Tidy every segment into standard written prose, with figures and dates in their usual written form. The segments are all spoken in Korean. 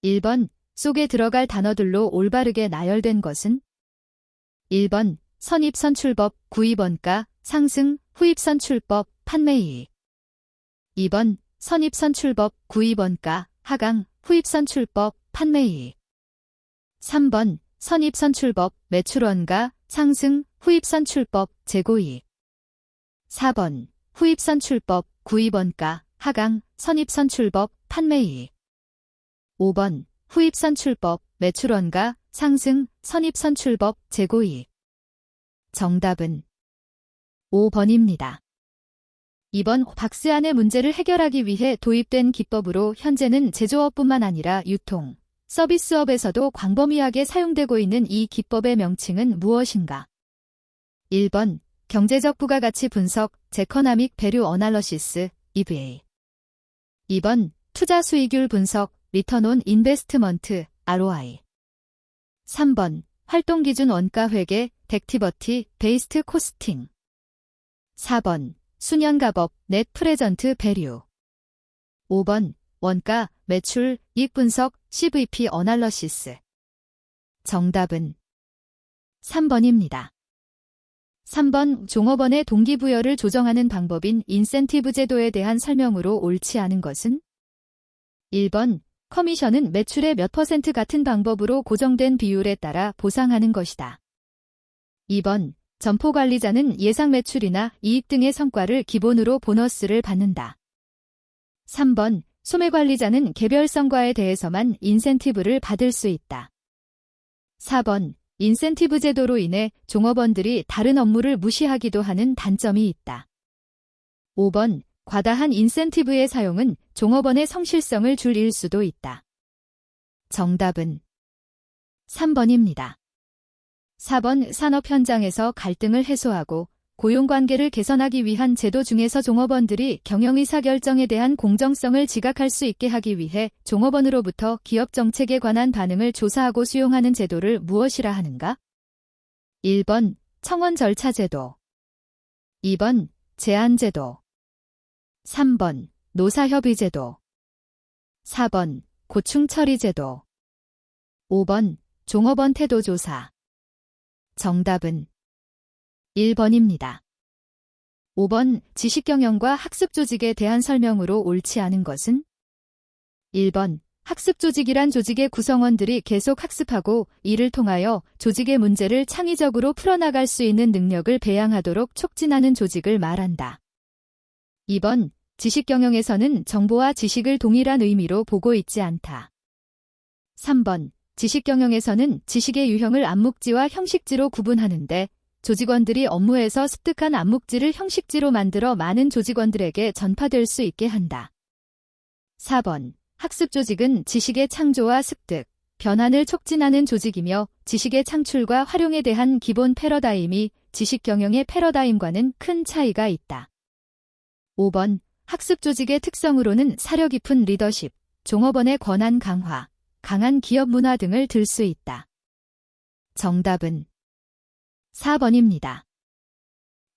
1번, 속에 들어갈 단어들로 올바르게 나열된 것은? 1번, 선입선출법, 구입원가, 상승, 후입선출법, 판매이익. 2번, 선입선출법, 구입원가, 하강, 후입선출법, 판매이익. 3번, 선입선출법, 매출원가, 상승, 후입선출법, 재고이익. 4번, 후입선출법, 구입원가, 하강, 선입선출법, 판매이익. 5번, 후입선출법, 매출원가, 상승, 선입선출법, 재고이익. 정답은 5번입니다. 이번 박스 안의 문제를 해결하기 위해 도입된 기법으로 현재는 제조업뿐만 아니라 유통, 서비스업에서도 광범위하게 사용되고 있는 이 기법의 명칭은 무엇인가? 1번, 경제적 부가가치 분석, 제커나믹 밸류 어널러시스, EVA. 2번, 투자 수익률 분석, 리턴 온 인베스트먼트, ROI. 3번, 활동기준 원가 회계, 액티버티 베이스트 코스팅. 4번, 수년가법, 넷 프레전트 밸류. 5번, 원가, 매출, 이익 분석, CVP 어널러시스. 정답은 3번입니다. 3번, 종업원의 동기부여를 조정하는 방법인 인센티브 제도에 대한 설명으로 옳지 않은 것은? 1번, 커미션은 매출의 몇 % 같은 방법으로 고정된 비율에 따라 보상하는 것이다. 2번, 점포관리자는 예상 매출이나 이익 등의 성과를 기본으로 보너스를 받는다. 3번, 소매관리자는 개별 성과에 대해서만 인센티브를 받을 수 있다. 4번, 인센티브 제도로 인해 종업원들이 다른 업무를 무시하기도 하는 단점이 있다. 5번, 과다한 인센티브의 사용은 종업원의 성실성을 줄일 수도 있다. 정답은 3번입니다. 4번, 산업 현장에서 갈등을 해소하고 고용관계를 개선하기 위한 제도 중에서 종업원들이 경영의사결정에 대한 공정성을 지각할 수 있게 하기 위해 종업원으로부터 기업 정책에 관한 반응을 조사하고 수용하는 제도를 무엇이라 하는가? 1번, 청원 절차 제도. 2번, 제한 제도. 3번, 노사협의 제도. 4번, 고충 처리 제도. 5번, 종업원 태도 조사. 정답은 1번입니다. 5번, 지식경영과 학습조직에 대한 설명으로 옳지 않은 것은? 1번, 학습조직이란 조직의 구성원들이 계속 학습하고 이를 통하여 조직의 문제를 창의적으로 풀어나갈 수 있는 능력을 배양하도록 촉진하는 조직을 말한다. 2번, 지식경영에서는 정보와 지식을 동일한 의미로 보고 있지 않다. 3번, 지식경영에서는 지식의 유형을 암묵지와 형식지로 구분하는데 조직원들이 업무에서 습득한 암묵지를 형식지로 만들어 많은 조직원들에게 전파될 수 있게 한다. 4번, 학습조직은 지식의 창조와 습득, 변환을 촉진하는 조직이며 지식의 창출과 활용에 대한 기본 패러다임이 지식경영의 패러다임과는 큰 차이가 있다. 5번, 학습조직의 특성으로는 사려 깊은 리더십, 종업원의 권한 강화, 강한 기업 문화 등을 들 수 있다. 정답은 4번입니다.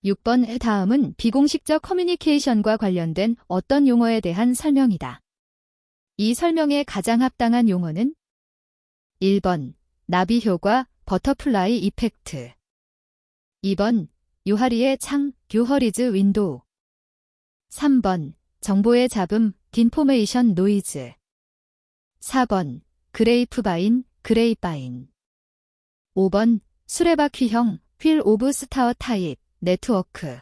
6번, 다음은 비공식적 커뮤니케이션과 관련된 어떤 용어에 대한 설명이다. 이 설명에 가장 합당한 용어는? 1번, 나비효과, 버터플라이 이펙트. 2번, 유하리의 창, 유허리즈 윈도우. 3번, 정보의 잡음, 인포메이션 노이즈. 4번, 그레이프바인, 그레이바인. 5번, 수레바퀴형, 휠 오브 스타어 타입, 네트워크.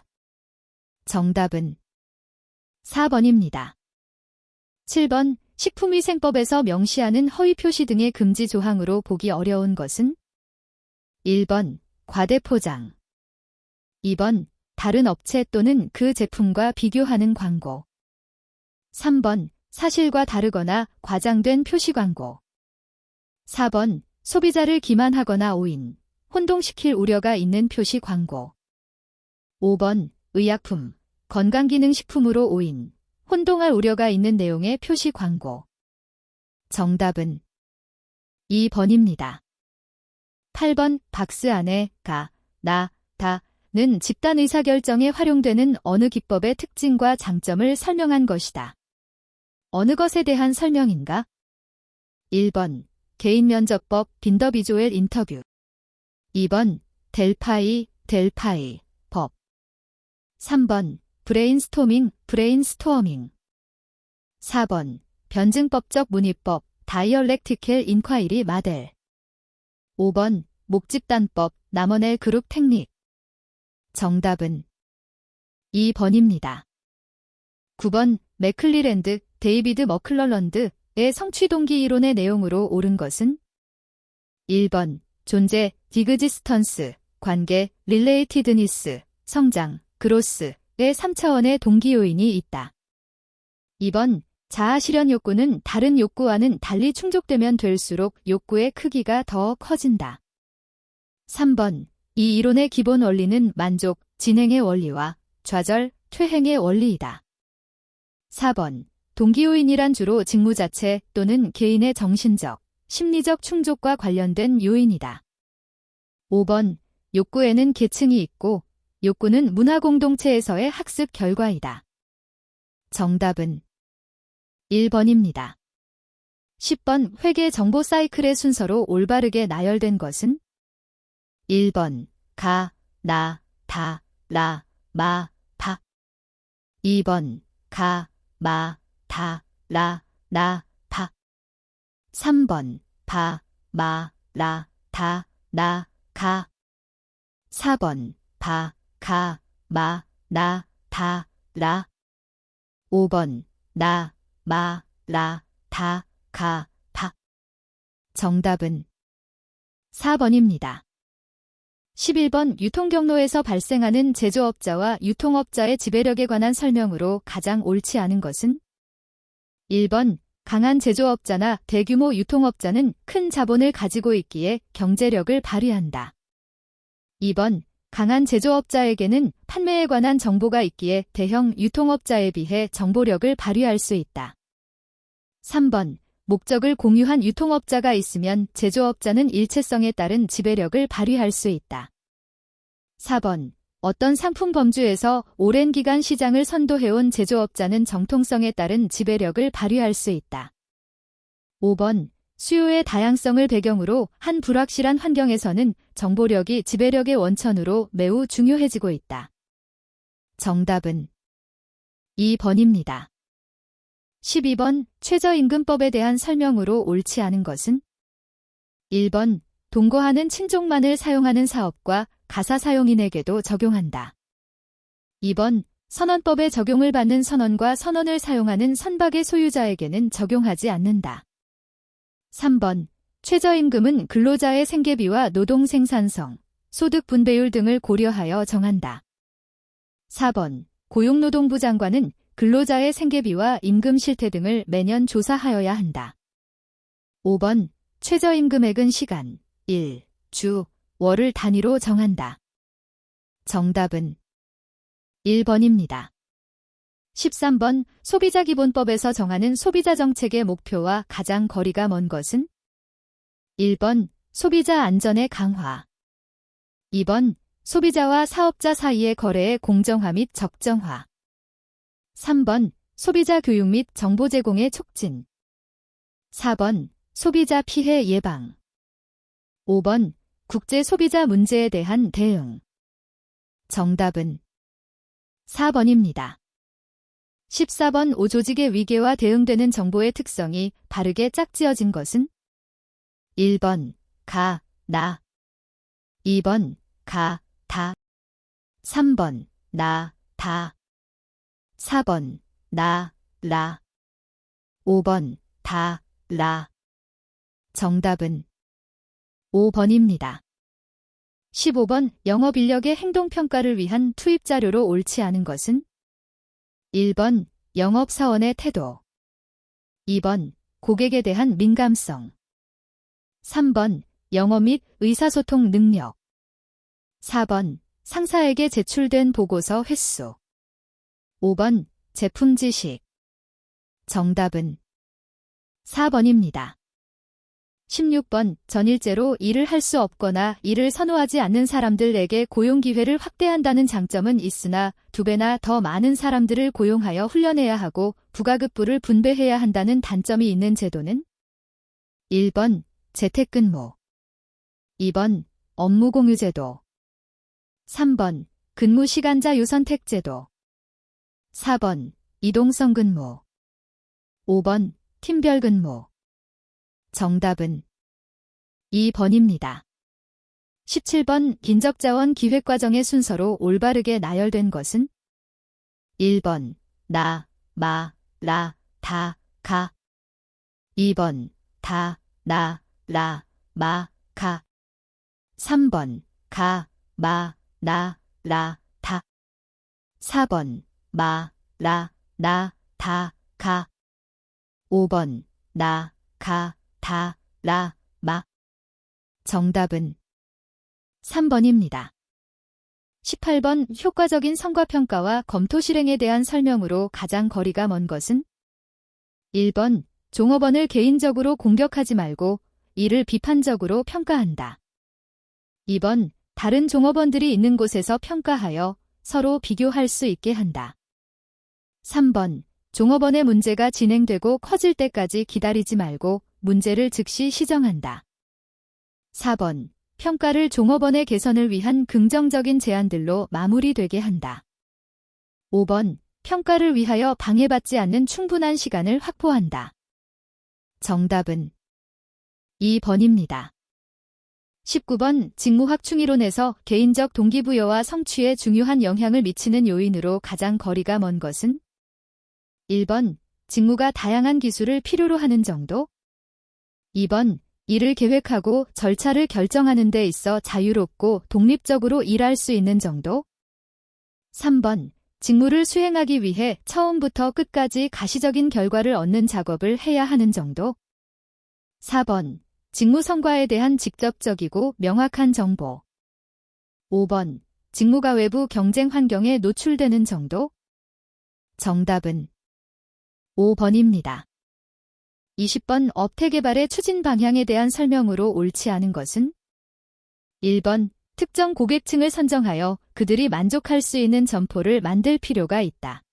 정답은 4번입니다. 7번, 식품위생법에서 명시하는 허위 표시 등의 금지 조항으로 보기 어려운 것은? 1번, 과대포장. 2번, 다른 업체 또는 그 제품과 비교하는 광고. 3번, 사실과 다르거나 과장된 표시 광고. 4번, 소비자를 기만하거나 오인, 혼동시킬 우려가 있는 표시 광고. 5번, 의약품, 건강기능식품으로 오인, 혼동할 우려가 있는 내용의 표시 광고. 정답은 2번입니다. 8번, 박스 안에 가, 나, 다는 집단 의사결정에 활용되는 어느 기법의 특징과 장점을 설명한 것이다. 어느 것에 대한 설명인가? 1번 개인면접법 빈더비조엘 인터뷰 2번 델파이 법 3번 브레인스토밍 4번 변증법적 문의법 다이얼렉티켈 인콰이리 마델 5번 목집단법 남원엘 그룹 tek닉 정답은 2번입니다. 9번 맥클리랜드 데이비드 머클럴런드의 성취동기 이론의 내용으로 옳은 것은 1번 존재 디그지스턴스 관계 릴레이티드니스 성장 그로스의 3차원의 동기 요인이 있다. 2번 자아 실현 욕구는 다른 욕구와는 달리 충족되면 될수록 욕구의 크기가 더 커진다. 3번 이 이론의 기본 원리는 만족, 진행의 원리와 좌절, 퇴행의 원리이다. 4번 동기요인이란 주로 직무 자체 또는 개인의 정신적, 심리적 충족과 관련된 요인이다. 5번 욕구에는 계층이 있고 욕구는 문화 공동체에서의 학습 결과이다. 정답은 1번입니다. 10번 회계 정보 사이클의 순서로 올바르게 나열된 것은 1번 가, 나, 다, 라, 마, 파 2번 가, 마, 다, 라, 나, 파 3번 바, 마, 라, 다, 나, 가 4번 바, 가, 마, 나, 다, 라 5번 나, 마, 라, 다, 가, 파 정답은 4번입니다. 11번 유통경로에서 발생하는 제조업자와 유통업자의 지배력에 관한 설명으로 가장 옳지 않은 것은 1번 강한 제조업자나 대규모 유통업자는 큰 자본을 가지고 있기에 경제력을 발휘한다. 2번 강한 제조업자에게는 판매에 관한 정보가 있기에 대형 유통업자에 비해 정보력을 발휘할 수 있다. 3번 목적을 공유한 유통업자가 있으면 제조업자는 일체성에 따른 지배력을 발휘할 수 있다. 4번 어떤 상품 범주에서 오랜 기간 시장을 선도해온 제조업자는 정통성에 따른 지배력을 발휘할 수 있다. 5번 수요의 다양성을 배경으로 한 불확실한 환경에서는 정보력이 지배력의 원천으로 매우 중요해지고 있다. 정답은 2번입니다. 12번 최저임금법에 대한 설명으로 옳지 않은 것은 1번 동거하는 친족만을 사용하는 사업과 가사 사용인에게도 적용한다. 2번 선언법의 적용을 받는 선언과 선언을 사용하는 선박의 소유자에게는 적용하지 않는다. 3번 최저임금은 근로자의 생계비와 노동 생산성, 소득 분배율 등을 고려하여 정한다. 4번 고용노동부 장관은 근로자의 생계비와 임금 실태 등을 매년 조사하여야 한다. 5번 최저임금액은 시간, 일, 주, 월을 단위로 정한다. 정답은 1번입니다. 13번 소비자기본법에서 정하는 소비자 정책의 목표와 가장 거리가 먼 것은 1번 소비자 안전의 강화 2번 소비자와 사업자 사이의 거래의 공정화 및 적정화 3번 소비자 교육 및 정보 제공의 촉진 4번 소비자 피해 예방 5번 국제 소비자 문제에 대한 대응 정답은 4번입니다. 14번 오조직의 위계와 대응되는 정보의 특성이 바르게 짝지어진 것은 1번 가, 나 2번 가, 다 3번 나, 다 4번 나, 라 5번 다, 라 정답은 5번입니다. 15번 영업인력의 행동평가를 위한 투입자료로 옳지 않은 것은 1번 영업사원의 태도 2번 고객에 대한 민감성 3번 영어 및 의사소통 능력 4번 상사에게 제출된 보고서 횟수 5번 제품 지식 정답은 4번입니다. 16번 전일제로 일을 할 수 없거나 일을 선호하지 않는 사람들에게 고용기회를 확대한다는 장점은 있으나 2배나 더 많은 사람들을 고용하여 훈련해야 하고 부가급부를 분배해야 한다는 단점이 있는 제도는 1번 재택근무, 2번 업무공유제도, 3번 근무시간자 선택제도, 4번 이동성 근무, 5번 팀별 근무. 정답은 2번입니다. 17번 인적자원 기획과정의 순서로 올바르게 나열된 것은 1번 나, 마, 라, 다, 가, 2번 다, 나, 라, 마, 가, 3번 가, 마, 나, 라, 다, 4번 마, 라, 나, 다, 가, 5번 나, 가, 다, 라, 마. 정답은 3번입니다. 18번 효과적인 성과평가와 검토 실행에 대한 설명으로 가장 거리가 먼 것은 1번 종업원을 개인적으로 공격하지 말고 이를 비판적으로 평가한다. 2번 다른 종업원들이 있는 곳에서 평가하여 서로 비교할 수 있게 한다. 3번 종업원의 문제가 진행되고 커질 때까지 기다리지 말고 문제를 즉시 시정한다. 4번 평가를 종업원의 개선을 위한 긍정적인 제안들로 마무리되게 한다. 5번 평가를 위하여 방해받지 않는 충분한 시간을 확보한다. 정답은 2번입니다. 19번 직무확충이론에서 개인적 동기부여와 성취에 중요한 영향을 미치는 요인으로 가장 거리가 먼 것은 1번 직무가 다양한 기술을 필요로 하는 정도, 2번 일을 계획하고 절차를 결정하는 데 있어 자유롭고 독립적으로 일할 수 있는 정도, 3번 직무를 수행하기 위해 처음부터 끝까지 가시적인 결과를 얻는 작업을 해야 하는 정도, 4번 직무 성과에 대한 직접적이고 명확한 정보, 5번 직무가 외부 경쟁 환경에 노출되는 정도. 정답은 5번입니다. 20번 업태 개발의 추진 방향에 대한 설명으로 옳지 않은 것은 1번 특정 고객층을 선정하여 그들이 만족할 수 있는 점포를 만들 필요가 있다.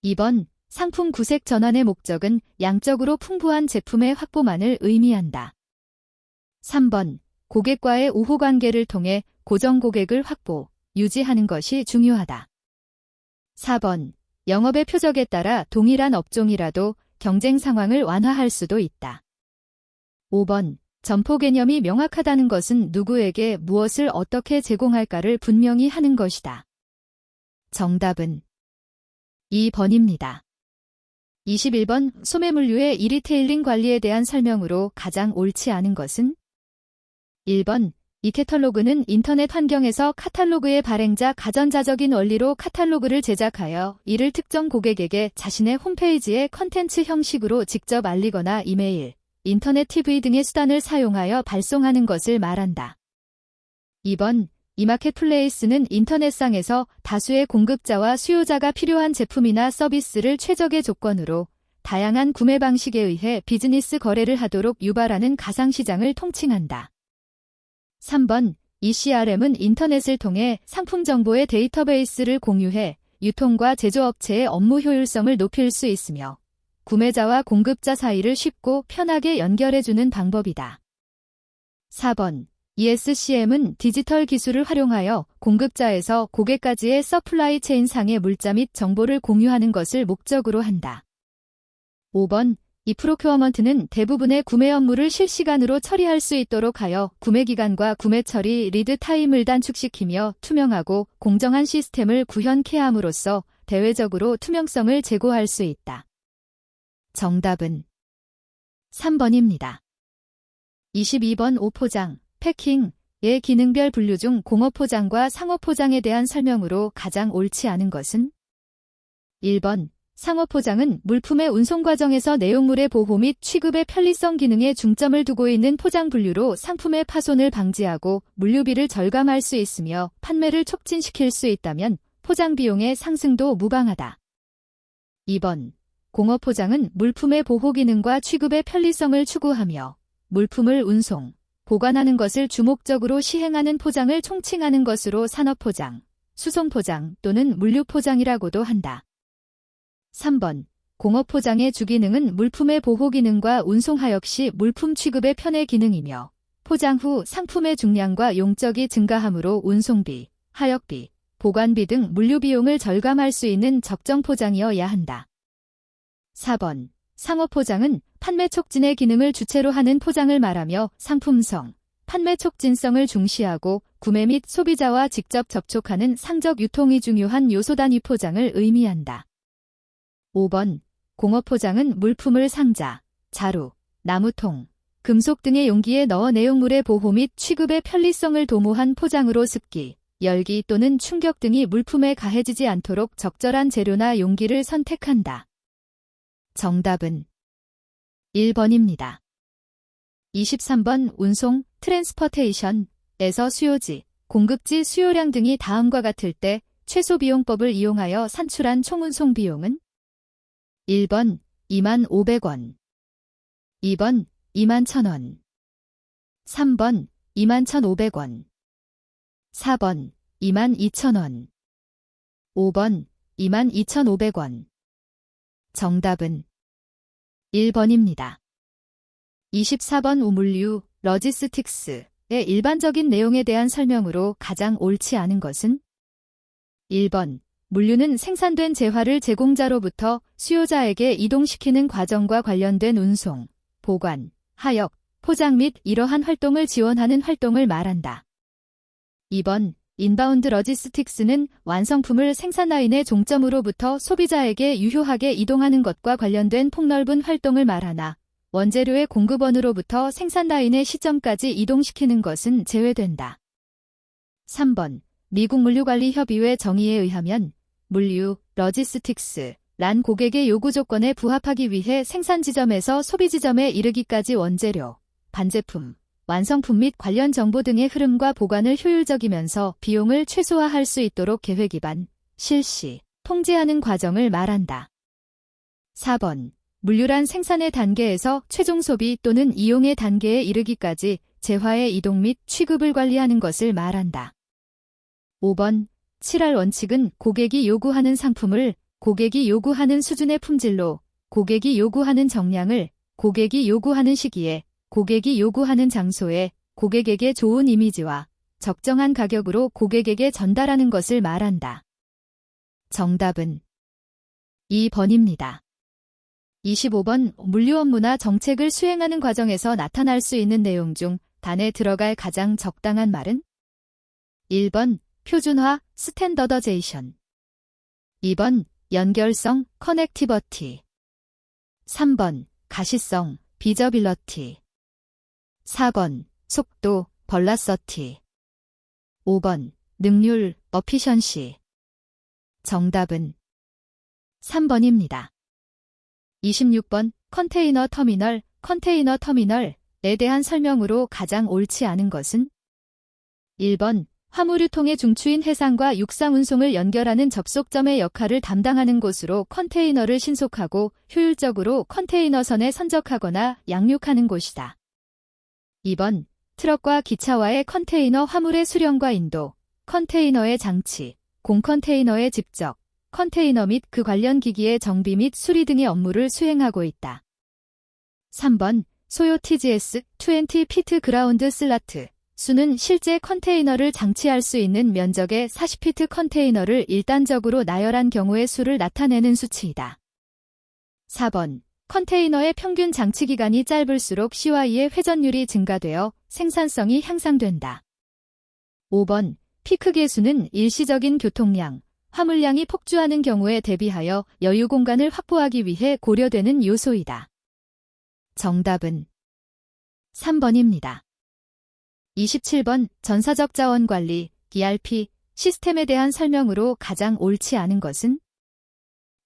2번 상품 구색 전환의 목적은 양적으로 풍부한 제품의 확보만을 의미한다. 3번 고객과의 우호 관계를 통해 고정 고객을 확보, 유지하는 것이 중요하다. 4번 영업의 표적에 따라 동일한 업종이라도 경쟁 상황을 완화할 수도 있다. 5번 점포 개념이 명확하다는 것은 누구에게 무엇을 어떻게 제공할까를 분명히 하는 것이다. 정답은 2번입니다. 21번 소매물류의 이리테일링 관리에 대한 설명으로 가장 옳지 않은 것은 1번 이 캐탈로그는 인터넷 환경에서 카탈로그의 발행자 가전자적인 원리로 카탈로그를 제작하여 이를 특정 고객에게 자신의 홈페이지에 컨텐츠 형식으로 직접 알리거나 이메일, 인터넷 TV 등의 수단을 사용하여 발송하는 것을 말한다. 2번 이 마켓플레이스는 인터넷상에서 다수의 공급자와 수요자가 필요한 제품이나 서비스를 최적의 조건으로 다양한 구매 방식에 의해 비즈니스 거래를 하도록 유발하는 가상시장을 통칭한다. 3번 ECRM은 인터넷을 통해 상품 정보의 데이터베이스를 공유해 유통과 제조업체의 업무 효율성을 높일 수 있으며 구매자와 공급자 사이를 쉽고 편하게 연결해주는 방법이다. 4번 ESCM은 디지털 기술을 활용하여 공급자에서 고객까지의 서플라이 체인 상의 물자 및 정보를 공유하는 것을 목적으로 한다. 5번 이 프로큐어먼트는 대부분의 구매 업무를 실시간으로 처리할 수 있도록 하여 구매 기간과 구매 처리 리드 타임을 단축시키며 투명하고 공정한 시스템을 구현케 함으로써 대외적으로 투명성을 제고할 수 있다. 정답은 3번입니다. 22번 오포장, 패킹의 기능별 분류 중 공업포장과 상업포장에 대한 설명으로 가장 옳지 않은 것은 1번 상업포장은 물품의 운송 과정에서 내용물의 보호 및 취급의 편리성 기능에 중점을 두고 있는 포장 분류로 상품의 파손을 방지하고 물류비를 절감할 수 있으며 판매를 촉진시킬 수 있다면 포장 비용의 상승도 무방하다. 2번 공업포장은 물품의 보호 기능과 취급의 편리성을 추구하며 물품을 운송, 보관하는 것을 주목적으로 시행하는 포장을 총칭하는 것으로 산업포장, 수송포장 또는 물류포장이라고도 한다. 3번 공업 포장의 주기능은 물품의 보호 기능과 운송하역 시 물품 취급의 편의 기능이며 포장 후 상품의 중량과 용적이 증가하므로 운송비, 하역비, 보관비 등 물류 비용을 절감할 수 있는 적정 포장이어야 한다. 4번. 상업 포장은 판매 촉진의 기능을 주체로 하는 포장을 말하며 상품성, 판매 촉진성을 중시하고 구매 및 소비자와 직접 접촉하는 상적 유통이 중요한 요소 단위 포장을 의미한다. 5번. 공업 포장은 물품을 상자, 자루, 나무통, 금속 등의 용기에 넣어 내용물의 보호 및 취급의 편리성을 도모한 포장으로 습기, 열기 또는 충격 등이 물품에 가해지지 않도록 적절한 재료나 용기를 선택한다. 정답은 1번입니다. 23번 운송, 트랜스퍼테이션에서 수요지, 공급지 수요량 등이 다음과 같을 때 최소비용법을 이용하여 산출한 총운송 비용은 1번 25,500원, 2번 21,000원, 3번 21,500원, 4번 22,000원, 5번 22,500원. 정답은 1번입니다. 24번 우물류, 러지스틱스의 일반적인 내용에 대한 설명으로 가장 옳지 않은 것은 1번. 물류는 생산된 재화를 제공자로부터 수요자에게 이동시키는 과정과 관련된 운송, 보관, 하역, 포장 및 이러한 활동을 지원하는 활동을 말한다. 2번. 인바운드 러지스틱스는 완성품을 생산라인의 종점으로부터 소비자에게 유효하게 이동하는 것과 관련된 폭넓은 활동을 말하나 원재료의 공급원으로부터 생산라인의 시점까지 이동시키는 것은 제외된다. 3번. 미국 물류관리협의회 정의에 의하면 물류, 러지스틱스란 고객의 요구 조건에 부합하기 위해 생산 지점에서 소비 지점에 이르기까지 원재료, 반제품, 완성품 및 관련 정보 등의 흐름과 보관을 효율적이면서 비용을 최소화할 수 있도록 계획 기반, 실시, 통제하는 과정을 말한다. 4번. 물류란 생산의 단계에서 최종 소비 또는 이용의 단계에 이르기까지 재화의 이동 및 취급을 관리하는 것을 말한다. 5번. 7할 원칙은 고객이 요구하는 상품을 고객이 요구하는 수준의 품질로, 고객이 요구하는 정량을 고객이 요구하는 시기에, 고객이 요구하는 장소에 고객에게 좋은 이미지와 적정한 가격으로 고객에게 전달하는 것을 말한다. 정답은 2번입니다. 25번. 물류 업무나 정책을 수행하는 과정에서 나타날 수 있는 내용 중 단에 들어갈 가장 적당한 말은 1번. 표준화, 스탠더더제이션, 2번. 연결성, 커넥티버티, 3번. 가시성, 비저빌러티, 4번. 속도, 벌라서티, 5번. 능률, 어피션시. 정답은 3번입니다. 26번. 컨테이너 터미널에 대한 설명으로 가장 옳지 않은 것은 1번. 화물유통의 중추인 해상과 육상 운송을 연결하는 접속점의 역할을 담당하는 곳으로 컨테이너를 신속하고 효율적으로 컨테이너선에 선적하거나 양육하는 곳이다. 2번. 트럭과 기차와의 컨테이너 화물의 수령과 인도, 컨테이너의 장치, 공컨테이너의 집적, 컨테이너 및 그 관련 기기의 정비 및 수리 등의 업무를 수행하고 있다. 3번. 소요 TGS 20피트 그라운드 슬라트 수는 실제 컨테이너를 장치할 수 있는 면적의 40피트 컨테이너를 일단적으로 나열한 경우의 수를 나타내는 수치이다. 4번. 컨테이너의 평균 장치 기간이 짧을수록 CY의 회전율이 증가되어 생산성이 향상된다. 5번. 피크 계수는 일시적인 교통량, 화물량이 폭주하는 경우에 대비하여 여유 공간을 확보하기 위해 고려되는 요소이다. 정답은 3번입니다. 27번. 전사적 자원 관리, ERP, 시스템에 대한 설명으로 가장 옳지 않은 것은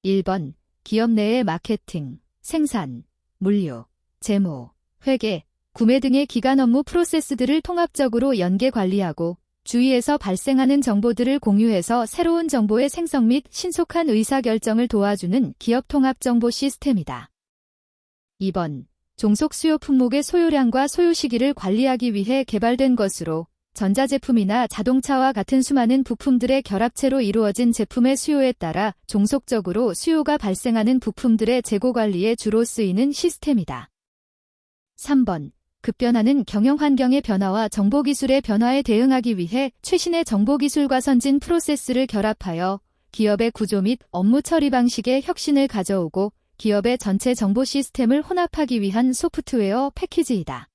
1번. 기업 내의 마케팅, 생산, 물류, 재무, 회계, 구매 등의 기간 업무 프로세스들을 통합적으로 연계 관리하고 주위에서 발생하는 정보들을 공유해서 새로운 정보의 생성 및 신속한 의사결정을 도와주는 기업 통합 정보 시스템이다. 2번. 종속 수요 품목의 소요량과 소요 시기를 관리하기 위해 개발된 것으로 전자제품이나 자동차와 같은 수많은 부품들의 결합체로 이루어진 제품의 수요에 따라 종속적으로 수요가 발생하는 부품들의 재고 관리에 주로 쓰이는 시스템이다. 3번. 급변하는 경영환경의 변화와 정보기술의 변화에 대응하기 위해 최신의 정보기술과 선진 프로세스를 결합하여 기업의 구조 및 업무 처리 방식에 혁신을 가져오고 기업의 전체 정보 시스템을 혼합하기 위한 소프트웨어 패키지이다.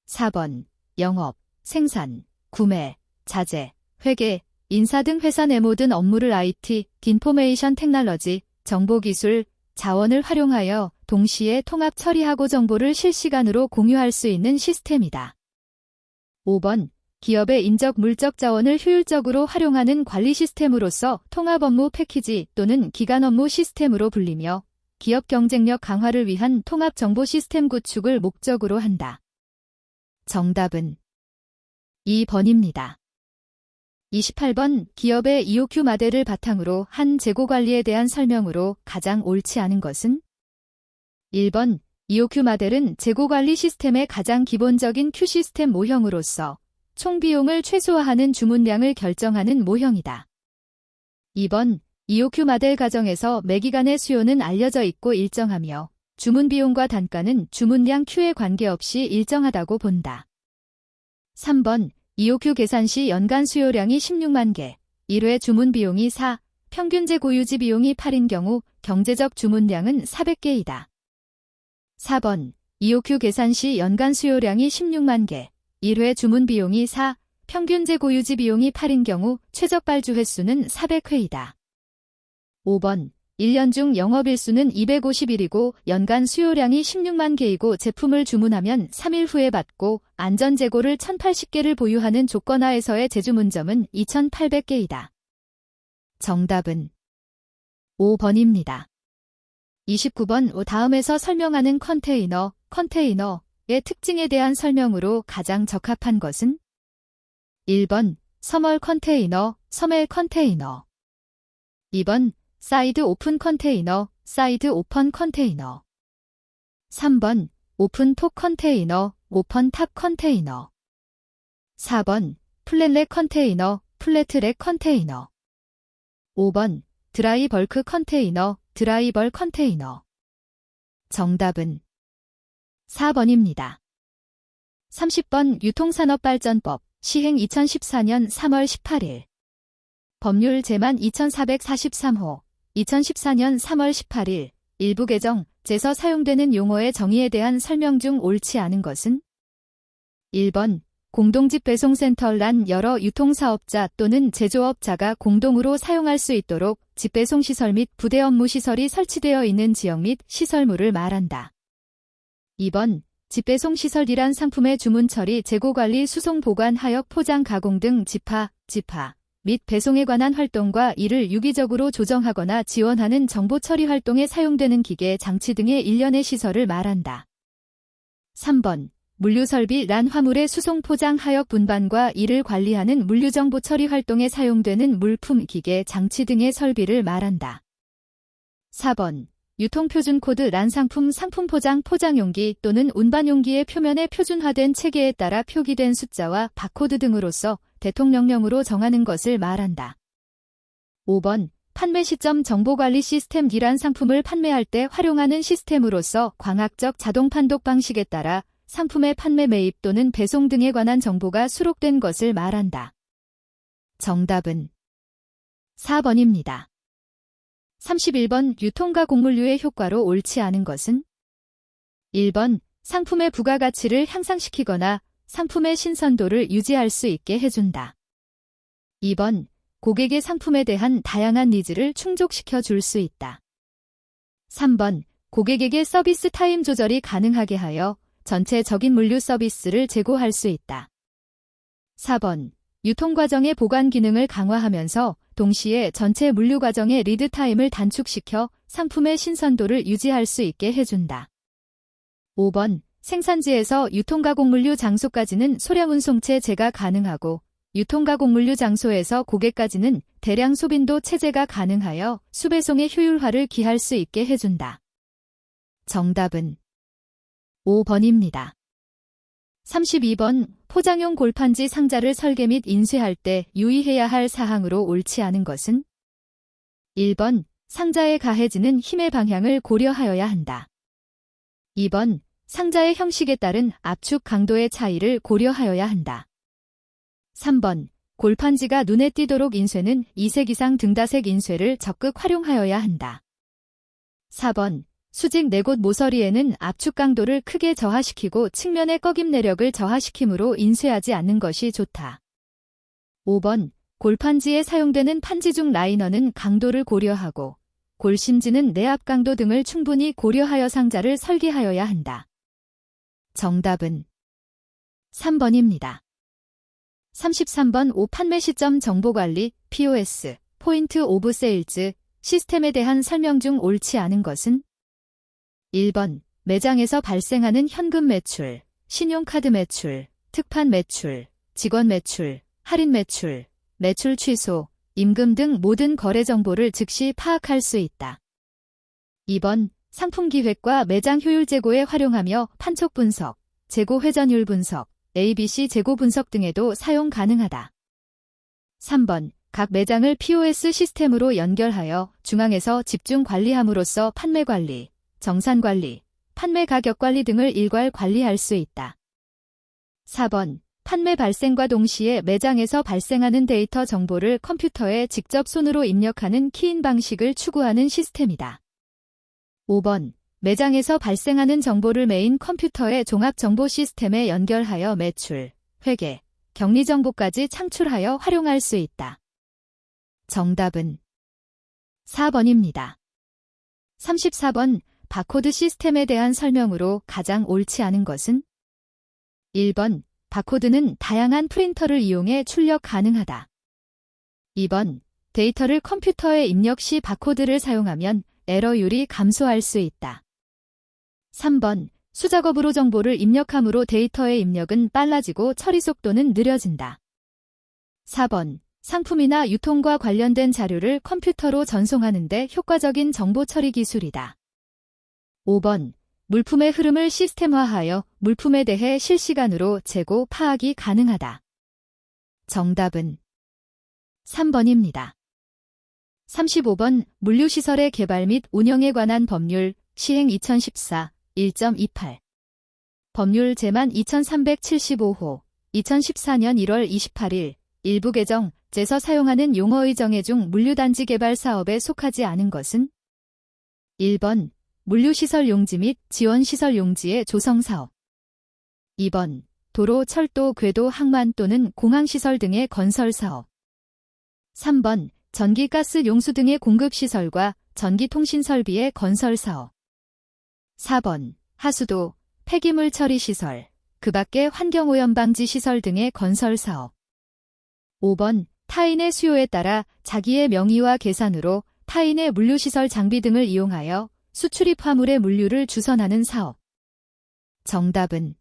4번. 영업, 생산, 구매, 자재, 회계, 인사 등 회사 내 모든 업무를 IT, 인포메이션 테크놀로지, 정보기술, 자원을 활용하여 동시에 통합 처리하고 정보를 실시간으로 공유할 수 있는 시스템이다. 5번. 기업의 인적 물적 자원을 효율적으로 활용하는 관리 시스템으로서 통합 업무 패키지 또는 기간 업무 시스템으로 불리며 기업 경쟁력 강화를 위한 통합 정보 시스템 구축을 목적으로 한다. 정답은 2번입니다. 28번. 기업의 EOQ 모델을 바탕으로 한 재고 관리에 대한 설명으로 가장 옳지 않은 것은? 1번. EOQ 모델은 재고 관리 시스템의 가장 기본적인 Q 시스템 모형으로서 총 비용을 최소화하는 주문량을 결정하는 모형이다. 2번. EOQ 모델 가정에서 매기간의 수요는 알려져 있고 일정하며 주문 비용과 단가는 주문량 Q에 관계없이 일정하다고 본다. 3번. EOQ 계산 시 연간 수요량이 16만 개, 1회 주문 비용이 4, 평균 재고 유지 비용이 8인 경우 경제적 주문량은 400개이다. 4번. EOQ 계산 시 연간 수요량이 16만 개, 1회 주문 비용이 4, 평균 재고 유지 비용이 8인 경우 최적 발주 횟수는 400회이다. 5번. 1년 중 영업일수는 250일이고 연간 수요량이 16만 개이고 제품을 주문하면 3일 후에 받고 안전재고를 1080개를 보유하는 조건 하에서의 제주문점은 2800개이다. 정답은 5번입니다. 29번. 다음에서 설명하는 컨테이너의 특징에 대한 설명으로 가장 적합한 것은? 1번. 섬얼 컨테이너, 섬엘 컨테이너. 2번. 사이드 오픈 컨테이너, 사이드 오펀 컨테이너. 3번. 오픈 톱 컨테이너, 오펀 탑 컨테이너. 4번. 플랫렉 컨테이너, 플랫렉 컨테이너. 5번. 드라이 벌크 컨테이너, 드라이 벌 컨테이너. 정답은 4번입니다. 30번. 유통산업발전법, 시행 2014년 3월 18일. 법률 제만 2443호, 2014년 3월 18일, 일부 개정, 제서 사용되는 용어의 정의에 대한 설명 중 옳지 않은 것은? 1번. 공동집 배송센터 란 여러 유통사업자 또는 제조업자가 공동으로 사용할 수 있도록 집배송시설 및 부대 업무시설이 설치되어 있는 지역 및 시설물을 말한다. 2번. 집배송시설이란 상품의 주문 처리, 재고 관리, 수송, 보관, 하역, 포장, 가공 등 집하 및 배송에 관한 활동과 이를 유기적으로 조정하거나 지원하는 정보 처리 활동에 사용되는 기계, 장치 등의 일련의 시설을 말한다. 3번. 물류설비 란 화물의 수송, 포장, 하역, 분반과 이를 관리하는 물류정보 처리 활동에 사용되는 물품, 기계, 장치 등의 설비를 말한다. 4번. 유통표준코드 란 상품 포장, 포장용기 또는 운반용기의 표면에 표준화된 체계에 따라 표기된 숫자와 바코드 등으로서 대통령령으로 정하는 것을 말한다. 5번. 판매 시점 정보관리 시스템 이란 상품을 판매할 때 활용하는 시스템으로서 광학적 자동 판독 방식에 따라 상품의 판매, 매입 또는 배송 등에 관한 정보가 수록된 것을 말한다. 정답은 4번입니다. 31번. 유통과 곡물류의 효과로 옳지 않은 것은? 1번. 상품의 부가가치를 향상시키거나 상품의 신선도를 유지할 수 있게 해준다. 2번. 고객의 상품에 대한 다양한 니즈를 충족시켜 줄 수 있다. 3번. 고객에게 서비스 타임 조절이 가능하게 하여 전체적인 물류 서비스를 제공할 수 있다. 4번. 유통과정의 보관 기능을 강화하면서 동시에 전체 물류 과정의 리드 타임을 단축시켜 상품의 신선도를 유지할 수 있게 해준다. 5번. 생산지에서 유통가공물류 장소까지는 소량 운송체 제가 가능하고 유통가공물류 장소에서 고객까지는 대량 소빈도 체제가 가능하여 수배송의 효율화를 기할 수 있게 해준다. 정답은 5번입니다. 32번 포장용 골판지 상자를 설계 및 인쇄할 때 유의해야 할 사항으로 옳지 않은 것은? 1번 상자에 가해지는 힘의 방향을 고려하여야 한다. 2번 상자의 형식에 따른 압축 강도의 차이를 고려하여야 한다. 3번 골판지가 눈에 띄도록 인쇄는 2색 이상 등다색 인쇄를 적극 활용하여야 한다. 4번 수직 네곳 모서리에는 압축 강도를 크게 저하시키고 측면의 꺼김 내력을 저하시키므로 인쇄하지 않는 것이 좋다. 5번 골판지에 사용되는 판지 중 라이너는 강도를 고려하고 골심지는 내압 강도 등을 충분히 고려하여 상자를 설계하여야 한다. 정답은 3번입니다. 33번 옷 판매 시점 정보관리 POS 포인트 오브 세일즈 시스템에 대한 설명 중 옳지 않은 것은? 1번 매장에서 발생하는 현금 매출, 신용카드 매출, 특판 매출, 직원 매출, 할인 매출, 매출 취소, 임금 등 모든 거래 정보를 즉시 파악할 수 있다. 2번 상품 기획과 매장 효율 제고에 활용하며 판촉 분석, 재고 회전율 분석, ABC 재고 분석 등에도 사용 가능하다. 3번 각 매장을 POS 시스템으로 연결하여 중앙에서 집중 관리함으로써 판매 관리, 정산 관리, 판매 가격 관리 등을 일괄 관리할 수 있다. 4번 판매 발생과 동시에 매장에서 발생하는 데이터 정보를 컴퓨터에 직접 손으로 입력하는 키인 방식을 추구하는 시스템이다. 5번 매장에서 발생하는 정보를 메인 컴퓨터의 종합정보 시스템에 연결하여 매출, 회계, 격리 정보까지 창출하여 활용할 수 있다. 정답은 4번입니다. 34번 바코드 시스템에 대한 설명으로 가장 옳지 않은 것은? 1번 바코드는 다양한 프린터를 이용해 출력 가능하다. 2번 데이터를 컴퓨터에 입력 시 바코드를 사용하면 에러율이 감소할 수 있다. 3번 수작업으로 정보를 입력함으로 데이터의 입력은 빨라지고 처리 속도는 느려진다. 4번 상품이나 유통과 관련된 자료를 컴퓨터로 전송하는 데 효과적인 정보 처리 기술이다. 5번 물품의 흐름을 시스템화하여 물품에 대해 실시간으로 재고 파악이 가능하다. 정답은 3번입니다. 35번 물류시설의 개발 및 운영에 관한 법률 시행 2014 1.28 법률 제만 2375호 2014년 1월 28일 일부 개정제서 사용하는 용어의 정의 중 물류단지 개발 사업에 속하지 않은 것은? 1번 물류시설 용지 및 지원시설 용지의 조성사업 2번 도로, 철도, 궤도, 항만 또는 공항시설 등의 건설사업 3번 전기, 가스, 용수 등의 공급시설과 전기통신설비의 건설사업 4번 하수도, 폐기물 처리시설, 그 밖의 환경오염 방지 시설 등의 건설사업 5번 타인의 수요에 따라 자기의 명의와 계산으로 타인의 물류시설 장비 등을 이용하여 수출입 화물의 물류를 주선하는 사업. 정답은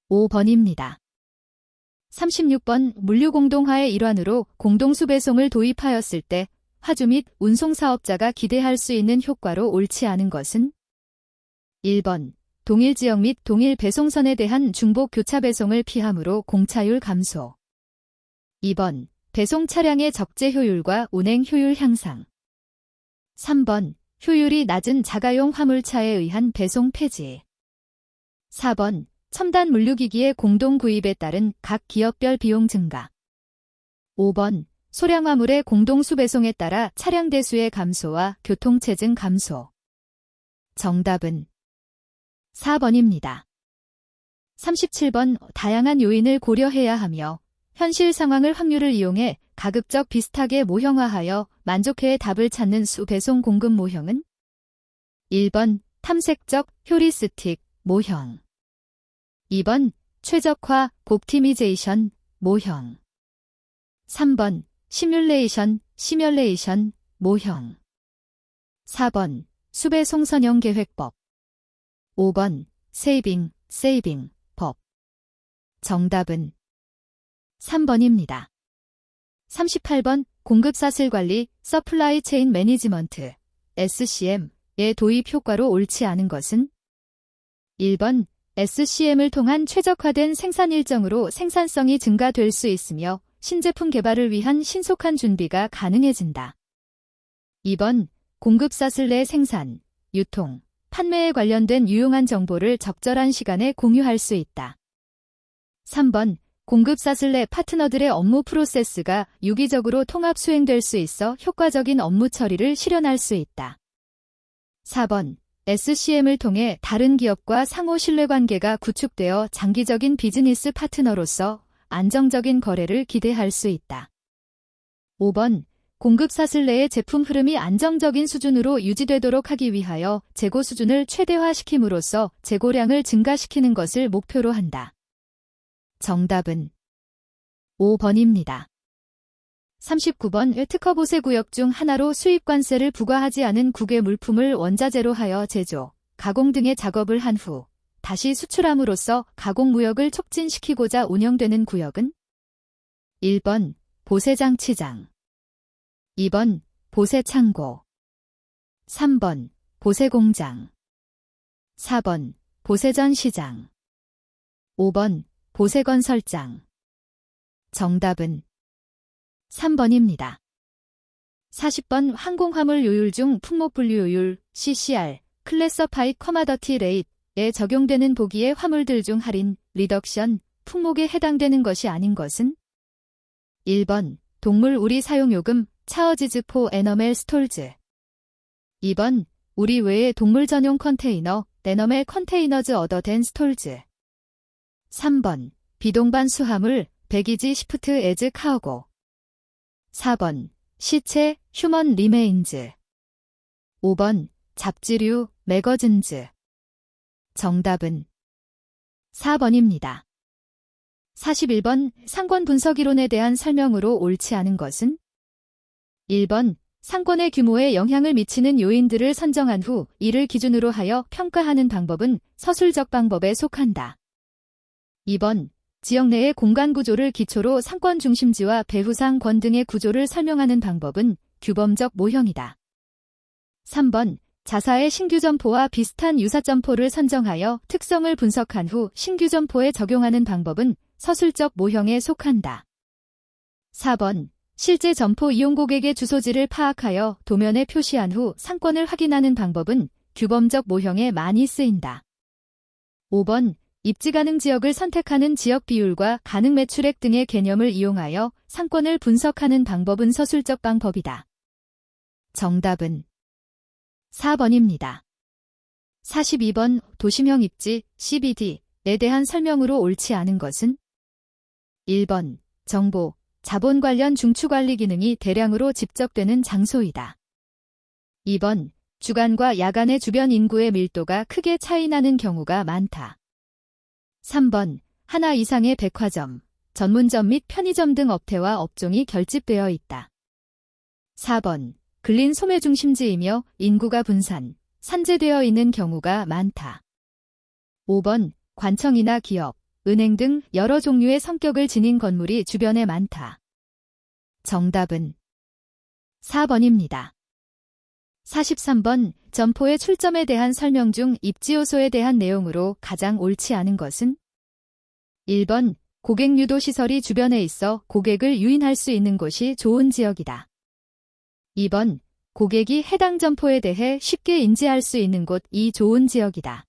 5번입니다. 36번 물류공동화의 일환으로 공동수배송을 도입하였을 때 화주 및 운송사업자가 기대할 수 있는 효과로 옳지 않은 것은? 1번 동일 지역 및 동일 배송선에 대한 중복 교차 배송을 피하므로 공차율 감소 2번 배송 차량의 적재 효율과 운행 효율 향상 3번 효율이 낮은 자가용 화물차에 의한 배송 폐지 4번 첨단 물류기기의 공동 구입에 따른 각 기업별 비용 증가 5번 소량 화물의 공동 수배송에 따라 차량 대수의 감소와 교통체증 감소 정답은 4번입니다. 37번 다양한 요인을 고려해야 하며 현실 상황을 확률을 이용해 가급적 비슷하게 모형화하여 만족해의 답을 찾는 수배송 공급 모형은? 1번 탐색적 효리스틱 모형 2번 최적화 옵티미제이션 모형 3번 시뮬레이션 모형 4번 수배송 선형 계획법 5번 세이빙 법 정답은 3번입니다. 38번 공급사슬관리 서플라이 체인 매니지먼트 SCM의 도입 효과로 옳지 않은 것은? 1번 SCM을 통한 최적화된 생산 일정으로 생산성이 증가될 수 있으며 신제품 개발을 위한 신속한 준비가 가능해진다. 2번, 공급사슬 내 생산, 유통, 판매에 관련된 유용한 정보를 적절한 시간에 공유할 수 있다. 3번, 공급사슬 내 파트너들의 업무 프로세스가 유기적으로 통합 수행될 수 있어 효과적인 업무 처리를 실현할 수 있다. 4번, SCM을 통해 다른 기업과 상호 신뢰관계가 구축되어 장기적인 비즈니스 파트너로서 안정적인 거래를 기대할 수 있다. 5번, 공급사슬 내의 제품 흐름이 안정적인 수준으로 유지되도록 하기 위하여 재고 수준을 최대화시킴으로써 재고량을 증가시키는 것을 목표로 한다. 정답은 5번입니다. 39번 특허 보세 구역 중 하나로 수입관세를 부과하지 않은 국외 물품을 원자재로 하여 제조, 가공 등의 작업을 한 후 다시 수출함으로써 가공무역을 촉진시키고자 운영되는 구역은 1번 보세장치장, 2번 보세창고, 3번 보세공장, 4번 보세전시장, 5번 보세건설장. 정답은 3번입니다. 40번 항공화물 요율 중 품목분류 요율 CCR, 클래서파이드 커머더티 레이트에 적용되는 보기의 화물들 중 할인, 리덕션, 품목에 해당되는 것이 아닌 것은 1번 동물 우리 사용요금, 차어지즈 포 에너멜 스톨즈, 2번 우리 외의 동물 전용 컨테이너, 에너멜 컨테이너즈 어더 댄 스톨즈, 3번 비동반 수화물, 배기지 시프트 에즈 카우고, 4번 시체, 휴먼 리메인즈, 5번 잡지류, 매거진즈. 정답은 4번입니다. 41번 상권 분석이론에 대한 설명으로 옳지 않은 것은 1번 상권의 규모에 영향을 미치는 요인들을 선정한 후 이를 기준으로 하여 평가하는 방법은 서술적 방법에 속한다. 2번 지역 내의 공간 구조를 기초로 상권 중심지와 배후상 권 등의 구조를 설명하는 방법은 규범적 모형이다. 3번 자사의 신규 점포와 비슷한 유사 점포를 선정하여 특성을 분석한 후 신규 점포에 적용하는 방법은 서술적 모형에 속한다. 4번 실제 점포 이용 고객의 주소지를 파악하여 도면에 표시한 후 상권을 확인하는 방법은 규범적 모형에 많이 쓰인다. 5번 입지 가능 지역을 선택하는 지역 비율과 가능 매출액 등의 개념을 이용하여 상권을 분석하는 방법은 서술적 방법이다. 정답은 4번입니다. 42번 도심형 입지 CBD에 대한 설명으로 옳지 않은 것은 1번 정보, 자본 관련 중추관리 기능이 대량으로 집적되는 장소이다. 2번 주간과 야간의 주변 인구의 밀도가 크게 차이나는 경우가 많다. 3번 하나 이상의 백화점, 전문점 및 편의점 등 업태와 업종이 결집되어 있다. 4번 근린 소매 중심지이며 인구가 분산, 산재되어 있는 경우가 많다. 5번 관청이나 기업, 은행 등 여러 종류의 성격을 지닌 건물이 주변에 많다. 정답은 4번입니다. 43번 점포의 출점에 대한 설명 중 입지 요소에 대한 내용으로 가장 옳지 않은 것은 1번 고객 유도 시설이 주변에 있어 고객을 유인할 수 있는 곳이 좋은 지역이다. 2번 고객이 해당 점포에 대해 쉽게 인지할 수 있는 곳이 좋은 지역이다.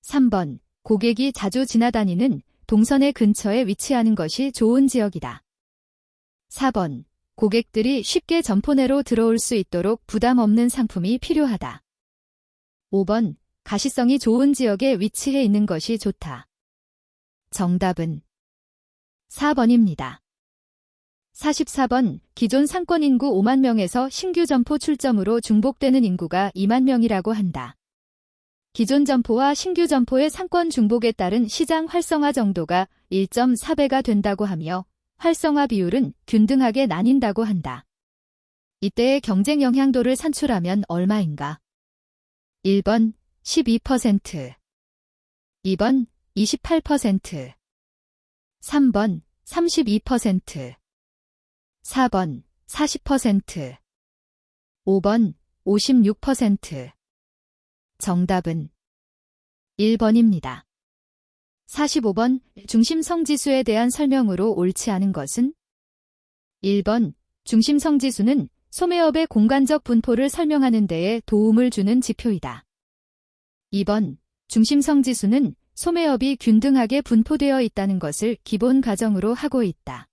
3번 고객이 자주 지나다니는 동선의 근처에 위치하는 것이 좋은 지역이다. 4번 고객들이 쉽게 점포 내로 들어올 수 있도록 부담 없는 상품이 필요하다. 5번 가시성이 좋은 지역에 위치해 있는 것이 좋다. 정답은 4번입니다. 44번 기존 상권 인구 5만 명에서 신규 점포 출점으로 중복되는 인구가 2만 명이라고 한다. 기존 점포와 신규 점포의 상권 중복에 따른 시장 활성화 정도가 1.4배가 된다고 하며 활성화 비율은 균등하게 나뉜다고 한다. 이때의 경쟁 영향도를 산출하면 얼마인가? 1번 12%, 2번 28%, 3번 32%, 4번 40%, 5번 56%. 정답은 1번입니다. 45번 중심성지수에 대한 설명으로 옳지 않은 것은? 1번 중심성지수는 소매업의 공간적 분포를 설명하는 데에 도움을 주는 지표이다. 2번 중심성지수는 소매업이 균등하게 분포되어 있다는 것을 기본 가정으로 하고 있다.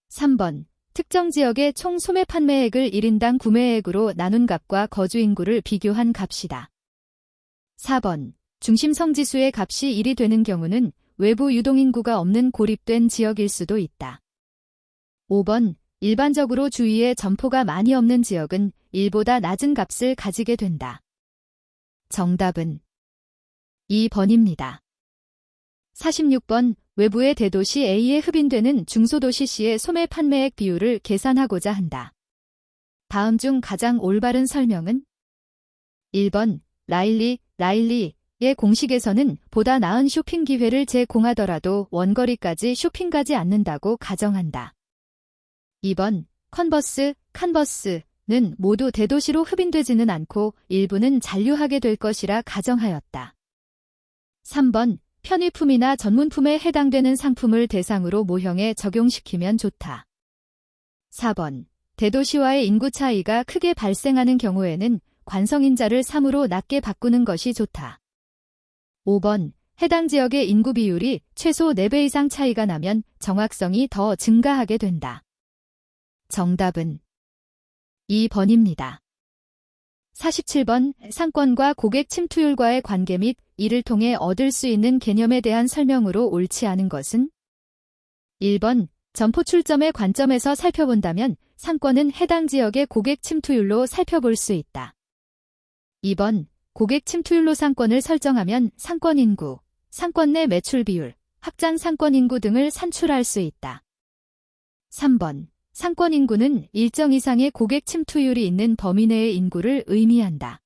3번 특정 지역의 총 소매 판매액을 1인당 구매액으로 나눈 값과 거주인구를 비교한 값이다. 4번 중심성지수의 값이 1이 되는 경우는 외부 유동인구가 없는 고립된 지역일 수도 있다. 5번 일반적으로 주위에 점포가 많이 없는 지역은 1보다 낮은 값을 가지게 된다. 정답은 2번입니다. 46번 외부의 대도시 A에 흡인되는 중소도시 C의 소매 판매액 비율을 계산하고자 한다. 다음 중 가장 올바른 설명은? 1번 라일리의 공식에서는 보다 나은 쇼핑 기회를 제공하더라도 원거리까지 쇼핑 가지 않는다고 가정한다. 2번 컨버스는 모두 대도시로 흡인되지는 않고 일부는 잔류하게 될 것이라 가정하였다. 3번 편의품이나 전문품에 해당되는 상품을 대상으로 모형에 적용시키면 좋다. 4번 대도시와의 인구 차이가 크게 발생하는 경우에는 관성인자를 3으로 낮게 바꾸는 것이 좋다. 5번 해당 지역의 인구 비율이 최소 4배 이상 차이가 나면 정확성이 더 증가하게 된다. 정답은 2번입니다. 47번 상권과 고객 침투율과의 관계 및 이를 통해 얻을 수 있는 개념에 대한 설명으로 옳지 않은 것은? 1번 점포 출점의 관점에서 살펴본다면 상권은 해당 지역의 고객 침투율로 살펴볼 수 있다. 2번 고객 침투율로 상권을 설정하면 상권 인구, 상권 내 매출 비율, 확장 상권 인구 등을 산출할 수 있다. 3번 상권 인구는 일정 이상의 고객 침투율이 있는 범위 내의 인구를 의미한다.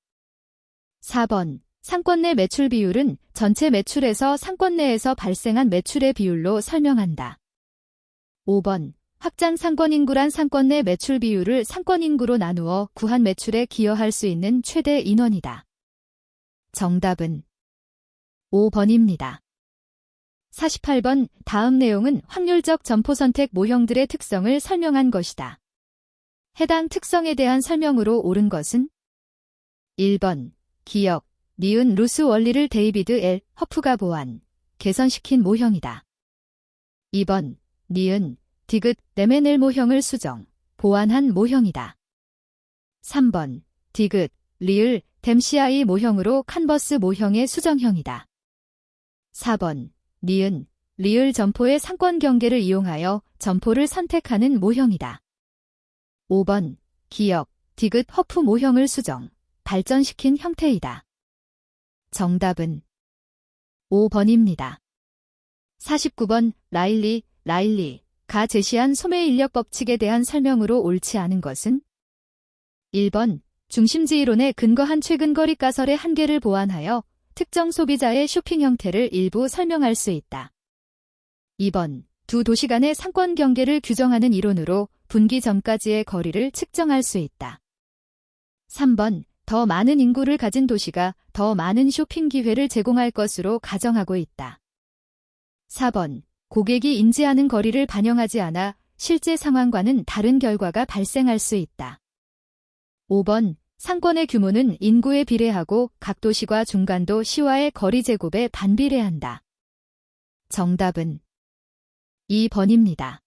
4번 상권 내 매출 비율은 전체 매출에서 상권 내에서 발생한 매출의 비율로 설명한다. 5번 확장 상권 인구란 상권 내 매출 비율을 상권 인구로 나누어 구한 매출에 기여할 수 있는 최대 인원이다. 정답은 5번입니다. 48번 다음 내용은 확률적 점포 선택 모형들의 특성을 설명한 것이다. 해당 특성에 대한 설명으로 옳은 것은? 1번 기역, 니은 루스 원리를 데이비드 L. 허프가 보완, 개선시킨 모형이다. 2번 니은, 디귿, 레메넬 모형을 수정, 보완한 모형이다. 3번 디귿, 리을, 댐시아이 모형으로 칸버스 모형의 수정형이다. 4번 니은, 리을 점포의 상권 경계를 이용하여 점포를 선택하는 모형이다. 5번 기역, 디귿, 허프 모형을 수정, 발전시킨 형태이다. 정답은 5번입니다. 49번 라일리가 제시한 소매 인력 법칙에 대한 설명으로 옳지 않은 것은? 1번 중심지 이론에 근거한 최근 거리 가설의 한계를 보완하여 특정 소비자의 쇼핑 형태를 일부 설명할 수 있다. 2번 두 도시 간의 상권 경계를 규정하는 이론으로 분기 전까지의 거리를 측정할 수 있다. 3번 더 많은 인구를 가진 도시가 더 많은 쇼핑 기회를 제공할 것으로 가정하고 있다. 4번 고객이 인지하는 거리를 반영하지 않아 실제 상황과는 다른 결과가 발생할 수 있다. 5번 상권의 규모는 인구에 비례하고 각 도시과 중간도 시와의 거리 제곱에 반비례한다. 정답은 2번입니다.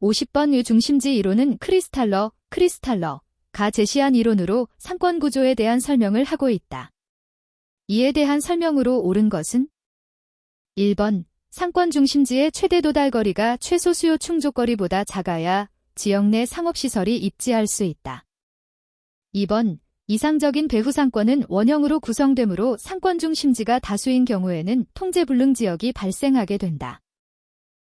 50번 중심지 이론은 크리스탈러가 제시한 이론으로 상권 구조에 대한 설명을 하고 있다. 이에 대한 설명으로 옳은 것은? 1번 상권 중심지의 최대 도달거리가 최소 수요 충족거리보다 작아야 지역 내 상업시설이 입지할 수 있다. 2번 이상적인 배후 상권은 원형으로 구성되므로 상권 중심지가 다수인 경우에는 통제불능 지역이 발생하게 된다.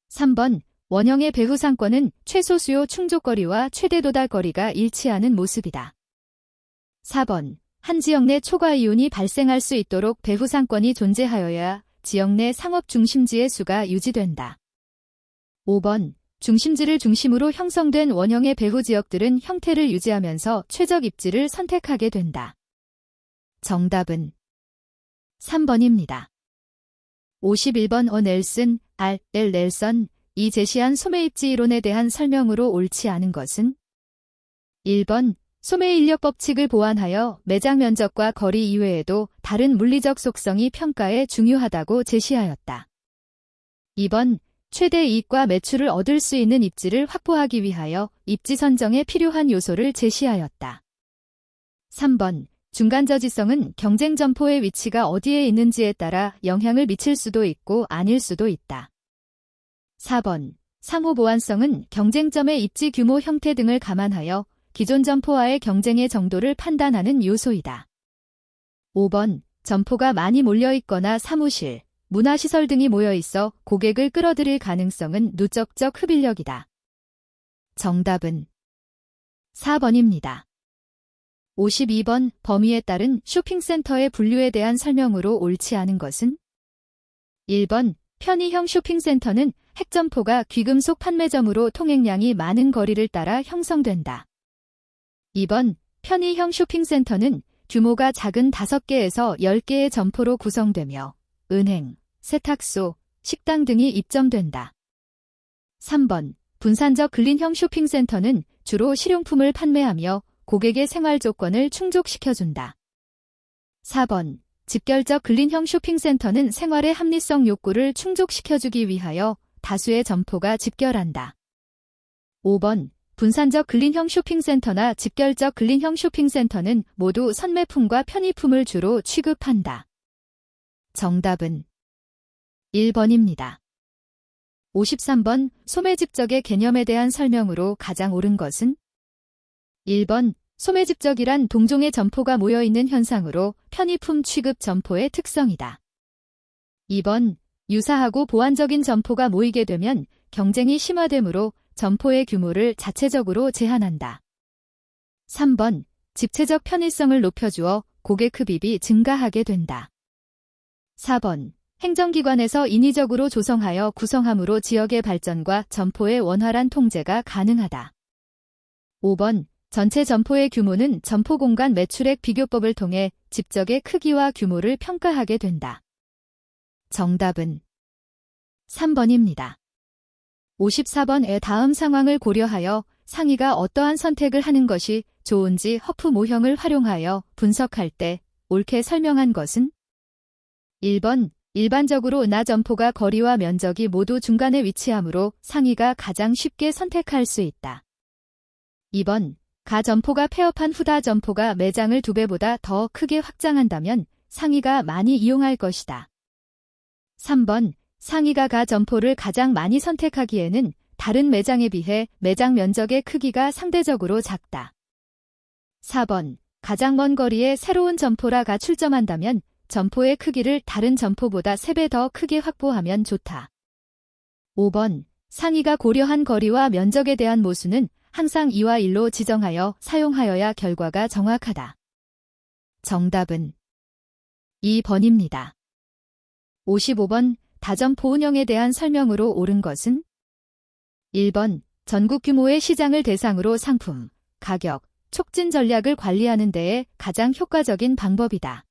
3번 원형의 배후 상권은 최소 수요 충족거리와 최대 도달거리가 일치하는 모습이다. 4번 한 지역 내 초과 이윤이 발생할 수 있도록 배후 상권이 존재하여야 지역 내 상업 중심지의 수가 유지된다. 5번 중심지를 중심으로 형성된 원형의 배후 지역들은 형태를 유지하면서 최적 입지를 선택하게 된다. 정답은 3번입니다. 51번 넬슨, R.L. 넬선, 이 제시한 소매입지 이론에 대한 설명으로 옳지 않은 것은? 1번, 소매 인력 법칙을 보완하여 매장 면적과 거리 이외에도 다른 물리적 속성이 평가에 중요하다고 제시하였다. 2번, 최대 이익과 매출을 얻을 수 있는 입지를 확보하기 위하여 입지 선정에 필요한 요소를 제시하였다. 3번, 중간 저지성은 경쟁 점포의 위치가 어디에 있는지에 따라 영향을 미칠 수도 있고 아닐 수도 있다. 4번, 상호 보완성은 경쟁점의 입지 규모 형태 등을 감안하여 기존 점포와의 경쟁의 정도를 판단하는 요소이다. 5번, 점포가 많이 몰려있거나 사무실, 문화시설 등이 모여있어 고객을 끌어들일 가능성은 누적적 흡인력이다. 정답은 4번입니다. 52번, 범위에 따른 쇼핑센터의 분류에 대한 설명으로 옳지 않은 것은? 1번, 편의형 쇼핑센터는 핵점포가 귀금속 판매점으로 통행량이 많은 거리를 따라 형성된다. 2번, 편의형 쇼핑센터는 규모가 작은 5개에서 10개의 점포로 구성되며 은행, 세탁소, 식당 등이 입점된다. 3번, 분산적 근린형 쇼핑센터는 주로 실용품을 판매하며 고객의 생활 조건을 충족시켜준다. 4번, 집결적 근린형 쇼핑센터는 생활의 합리성 욕구를 충족시켜주기 위하여 다수의 점포가 집결한다. 5번, 분산적 근린형 쇼핑센터나 집결적 근린형 쇼핑센터는 모두 선매품과 편의품을 주로 취급한다. 정답은 1번입니다. 53번, 소매집적의 개념에 대한 설명으로 가장 옳은 것은? 1번, 소매집적이란 동종의 점포가 모여있는 현상으로 편의품 취급 점포의 특성이다. 2번, 유사하고 보완적인 점포가 모이게 되면 경쟁이 심화되므로 점포의 규모를 자체적으로 제한한다. 3번, 집체적 편의성을 높여주어 고객 흡입이 증가하게 된다. 4번, 행정기관에서 인위적으로 조성하여 구성함으로 지역의 발전과 점포의 원활한 통제가 가능하다. 5번, 전체 점포의 규모는 점포 공간 매출액 비교법을 통해 집적의 크기와 규모를 평가하게 된다. 정답은 3번입니다. 54번의 다음 상황을 고려하여 상위가 어떠한 선택을 하는 것이 좋은지 허프 모형을 활용하여 분석할 때 옳게 설명한 것은? 1번, 일반적으로 나 점포가 거리와 면적이 모두 중간에 위치하므로 상위가 가장 쉽게 선택할 수 있다. 2번, 가 점포가 폐업한 후다 점포가 매장을 2배보다 더 크게 확장한다면 상위가 많이 이용할 것이다. 3번, 상위가 가 점포를 가장 많이 선택하기에는 다른 매장에 비해 매장 면적의 크기가 상대적으로 작다. 4번, 가장 먼 거리에 새로운 점포라가 출점한다면 점포의 크기를 다른 점포보다 3배 더 크게 확보하면 좋다. 5번, 상위가 고려한 거리와 면적에 대한 모수는 항상 2와 1로 지정하여 사용하여야 결과가 정확하다. 정답은 2번입니다. 55번, 다점포 운영에 대한 설명으로 옳은 것은? 1번, 전국 규모의 시장을 대상으로 상품, 가격, 촉진 전략을 관리하는 데에 가장 효과적인 방법이다.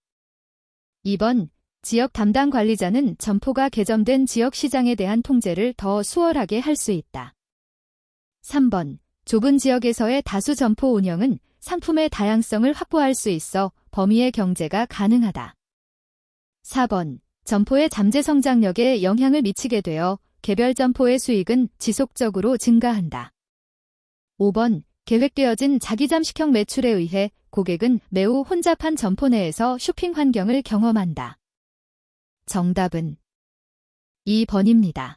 2번, 지역 담당 관리자는 점포가 개점된 지역 시장에 대한 통제를 더 수월하게 할 수 있다. 3번, 좁은 지역에서의 다수 점포 운영은 상품의 다양성을 확보할 수 있어 범위의 경제가 가능하다. 4번, 점포의 잠재 성장력에 영향을 미치게 되어 개별 점포의 수익은 지속적으로 증가한다. 5번, 계획되어진 자기잠식형 매출에 의해 고객은 매우 혼잡한 점포 내에서 쇼핑 환경을 경험한다. 정답은 2번입니다.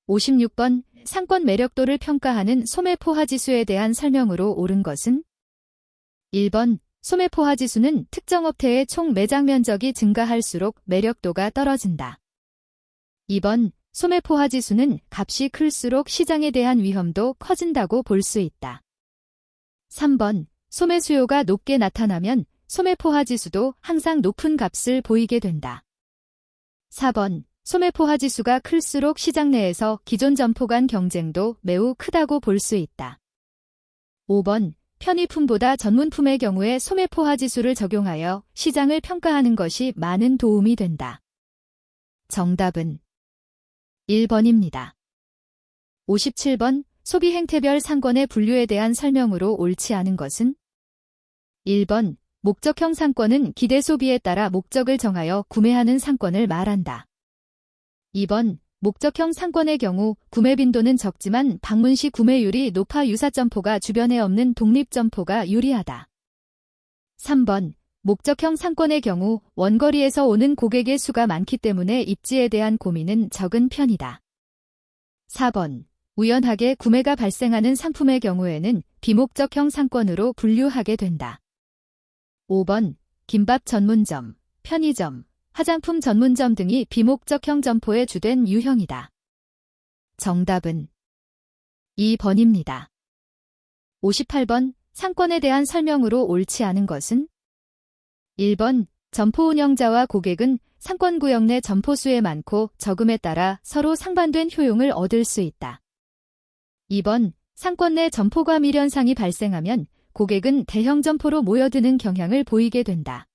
56번, 상권 매력도를 평가하는 소매포화지수에 대한 설명으로 옳은 것은? 1번, 소매포화지수는 특정 업태의 총 매장 면적이 증가할수록 매력도가 떨어진다. 2번, 소매포화지수는 값이 클수록 시장에 대한 위험도 커진다고 볼 수 있다. 3번, 소매 수요가 높게 나타나면 소매포화지수도 항상 높은 값을 보이게 된다. 4번, 소매포화지수가 클수록 시장 내에서 기존 점포 간 경쟁도 매우 크다고 볼 수 있다. 5번, 편의품보다 전문품의 경우에 소매포화지수를 적용하여 시장을 평가하는 것이 많은 도움이 된다. 정답은 1번입니다. 57번 소비 행태별 상권의 분류에 대한 설명으로 옳지 않은 것은 1번 목적형 상권은 기대 소비에 따라 목적을 정하여 구매하는 상권을 말한다. 2번 목적형 상권의 경우 구매 빈도는 적지만 방문 시 구매율이 높아 유사 점포가 주변에 없는 독립 점포가 유리하다. 3번 목적형 상권의 경우 원거리에서 오는 고객의 수가 많기 때문에 입지에 대한 고민은 적은 편이다. 4번 우연하게 구매가 발생하는 상품의 경우에는 비목적형 상권으로 분류하게 된다. 5번 김밥 전문점, 편의점, 화장품 전문점 등이 비목적형 점포의 주된 유형이다. 정답은 2번입니다. 58번 상권에 대한 설명으로 옳지 않은 것은 1번 점포 운영자와 고객은 상권구역 내 점포 수에 많고 적음에 따라 서로 상반된 효용을 얻을 수 있다. 2번 상권 내 점포과 밀현상이 발생하면 고객은 대형 점포로 모여드는 경향을 보이게 된다.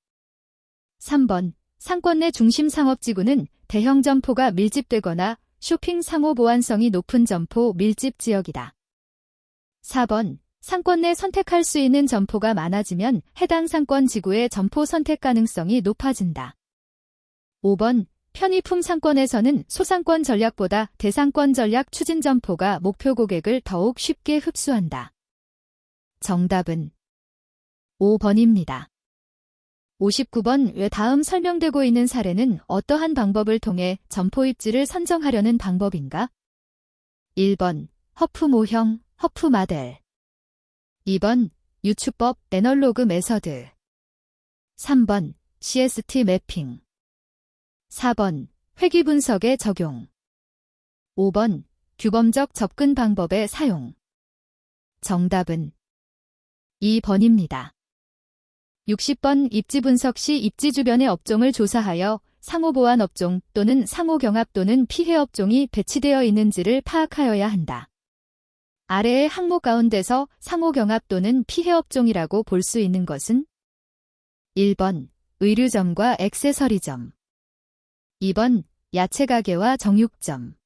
3번 상권 내 중심 상업지구는 대형 점포가 밀집되거나 쇼핑 상호 보안성이 높은 점포 밀집 지역이다. 4번 상권 내 선택할 수 있는 점포가 많아지면 해당 상권 지구의 점포 선택 가능성이 높아진다. 5번 편의품 상권에서는 소상권 전략보다 대상권 전략 추진 점포가 목표 고객을 더욱 쉽게 흡수한다. 정답은 5번입니다. 59번 외 다음 설명되고 있는 사례는 어떠한 방법을 통해 점포 입지를 선정하려는 방법인가? 1번 허프 모형, 허프 마델 2번 유추법, 애널로그 메서드 3번 CST 매핑 4번 회귀 분석의 적용 5번 규범적 접근 방법의 사용 정답은 2번입니다. 60번 입지 분석 시 입지 주변의 업종을 조사하여 상호보안 업종 또는 상호경합 또는 피해 업종이 배치되어 있는지를 파악하여야 한다. 아래의 항목 가운데서 상호경합 또는 피해 업종이라고 볼 수 있는 것은 1번 의류점과 액세서리점 2번 야채가게와 정육점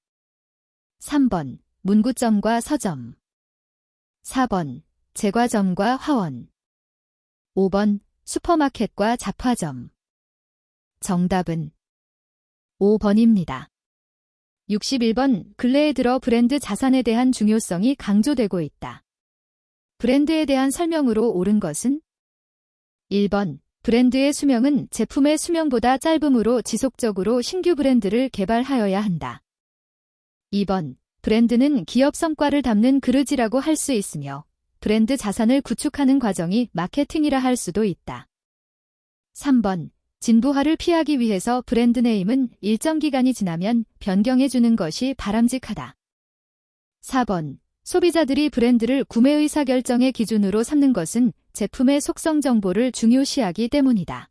3번 문구점과 서점 4번 제과점과 화원 5번 슈퍼마켓과 잡화점 정답은 5번입니다. 61번 근래에 들어 브랜드 자산에 대한 중요성이 강조되고 있다. 브랜드에 대한 설명으로 옳은 것은 1번 브랜드의 수명은 제품의 수명보다 짧으므로 지속적으로 신규 브랜드를 개발하여야 한다. 2번 브랜드는 기업 성과를 담는 그릇이라고 할 수 있으며 브랜드 자산을 구축하는 과정이 마케팅이라 할 수도 있다. 3번 진부화를 피하기 위해서 브랜드 네임은 일정 기간이 지나면 변경해주는 것이 바람직하다. 4번 소비자들이 브랜드를 구매 의사결정의 기준으로 삼는 것은 제품의 속성 정보를 중요시하기 때문이다.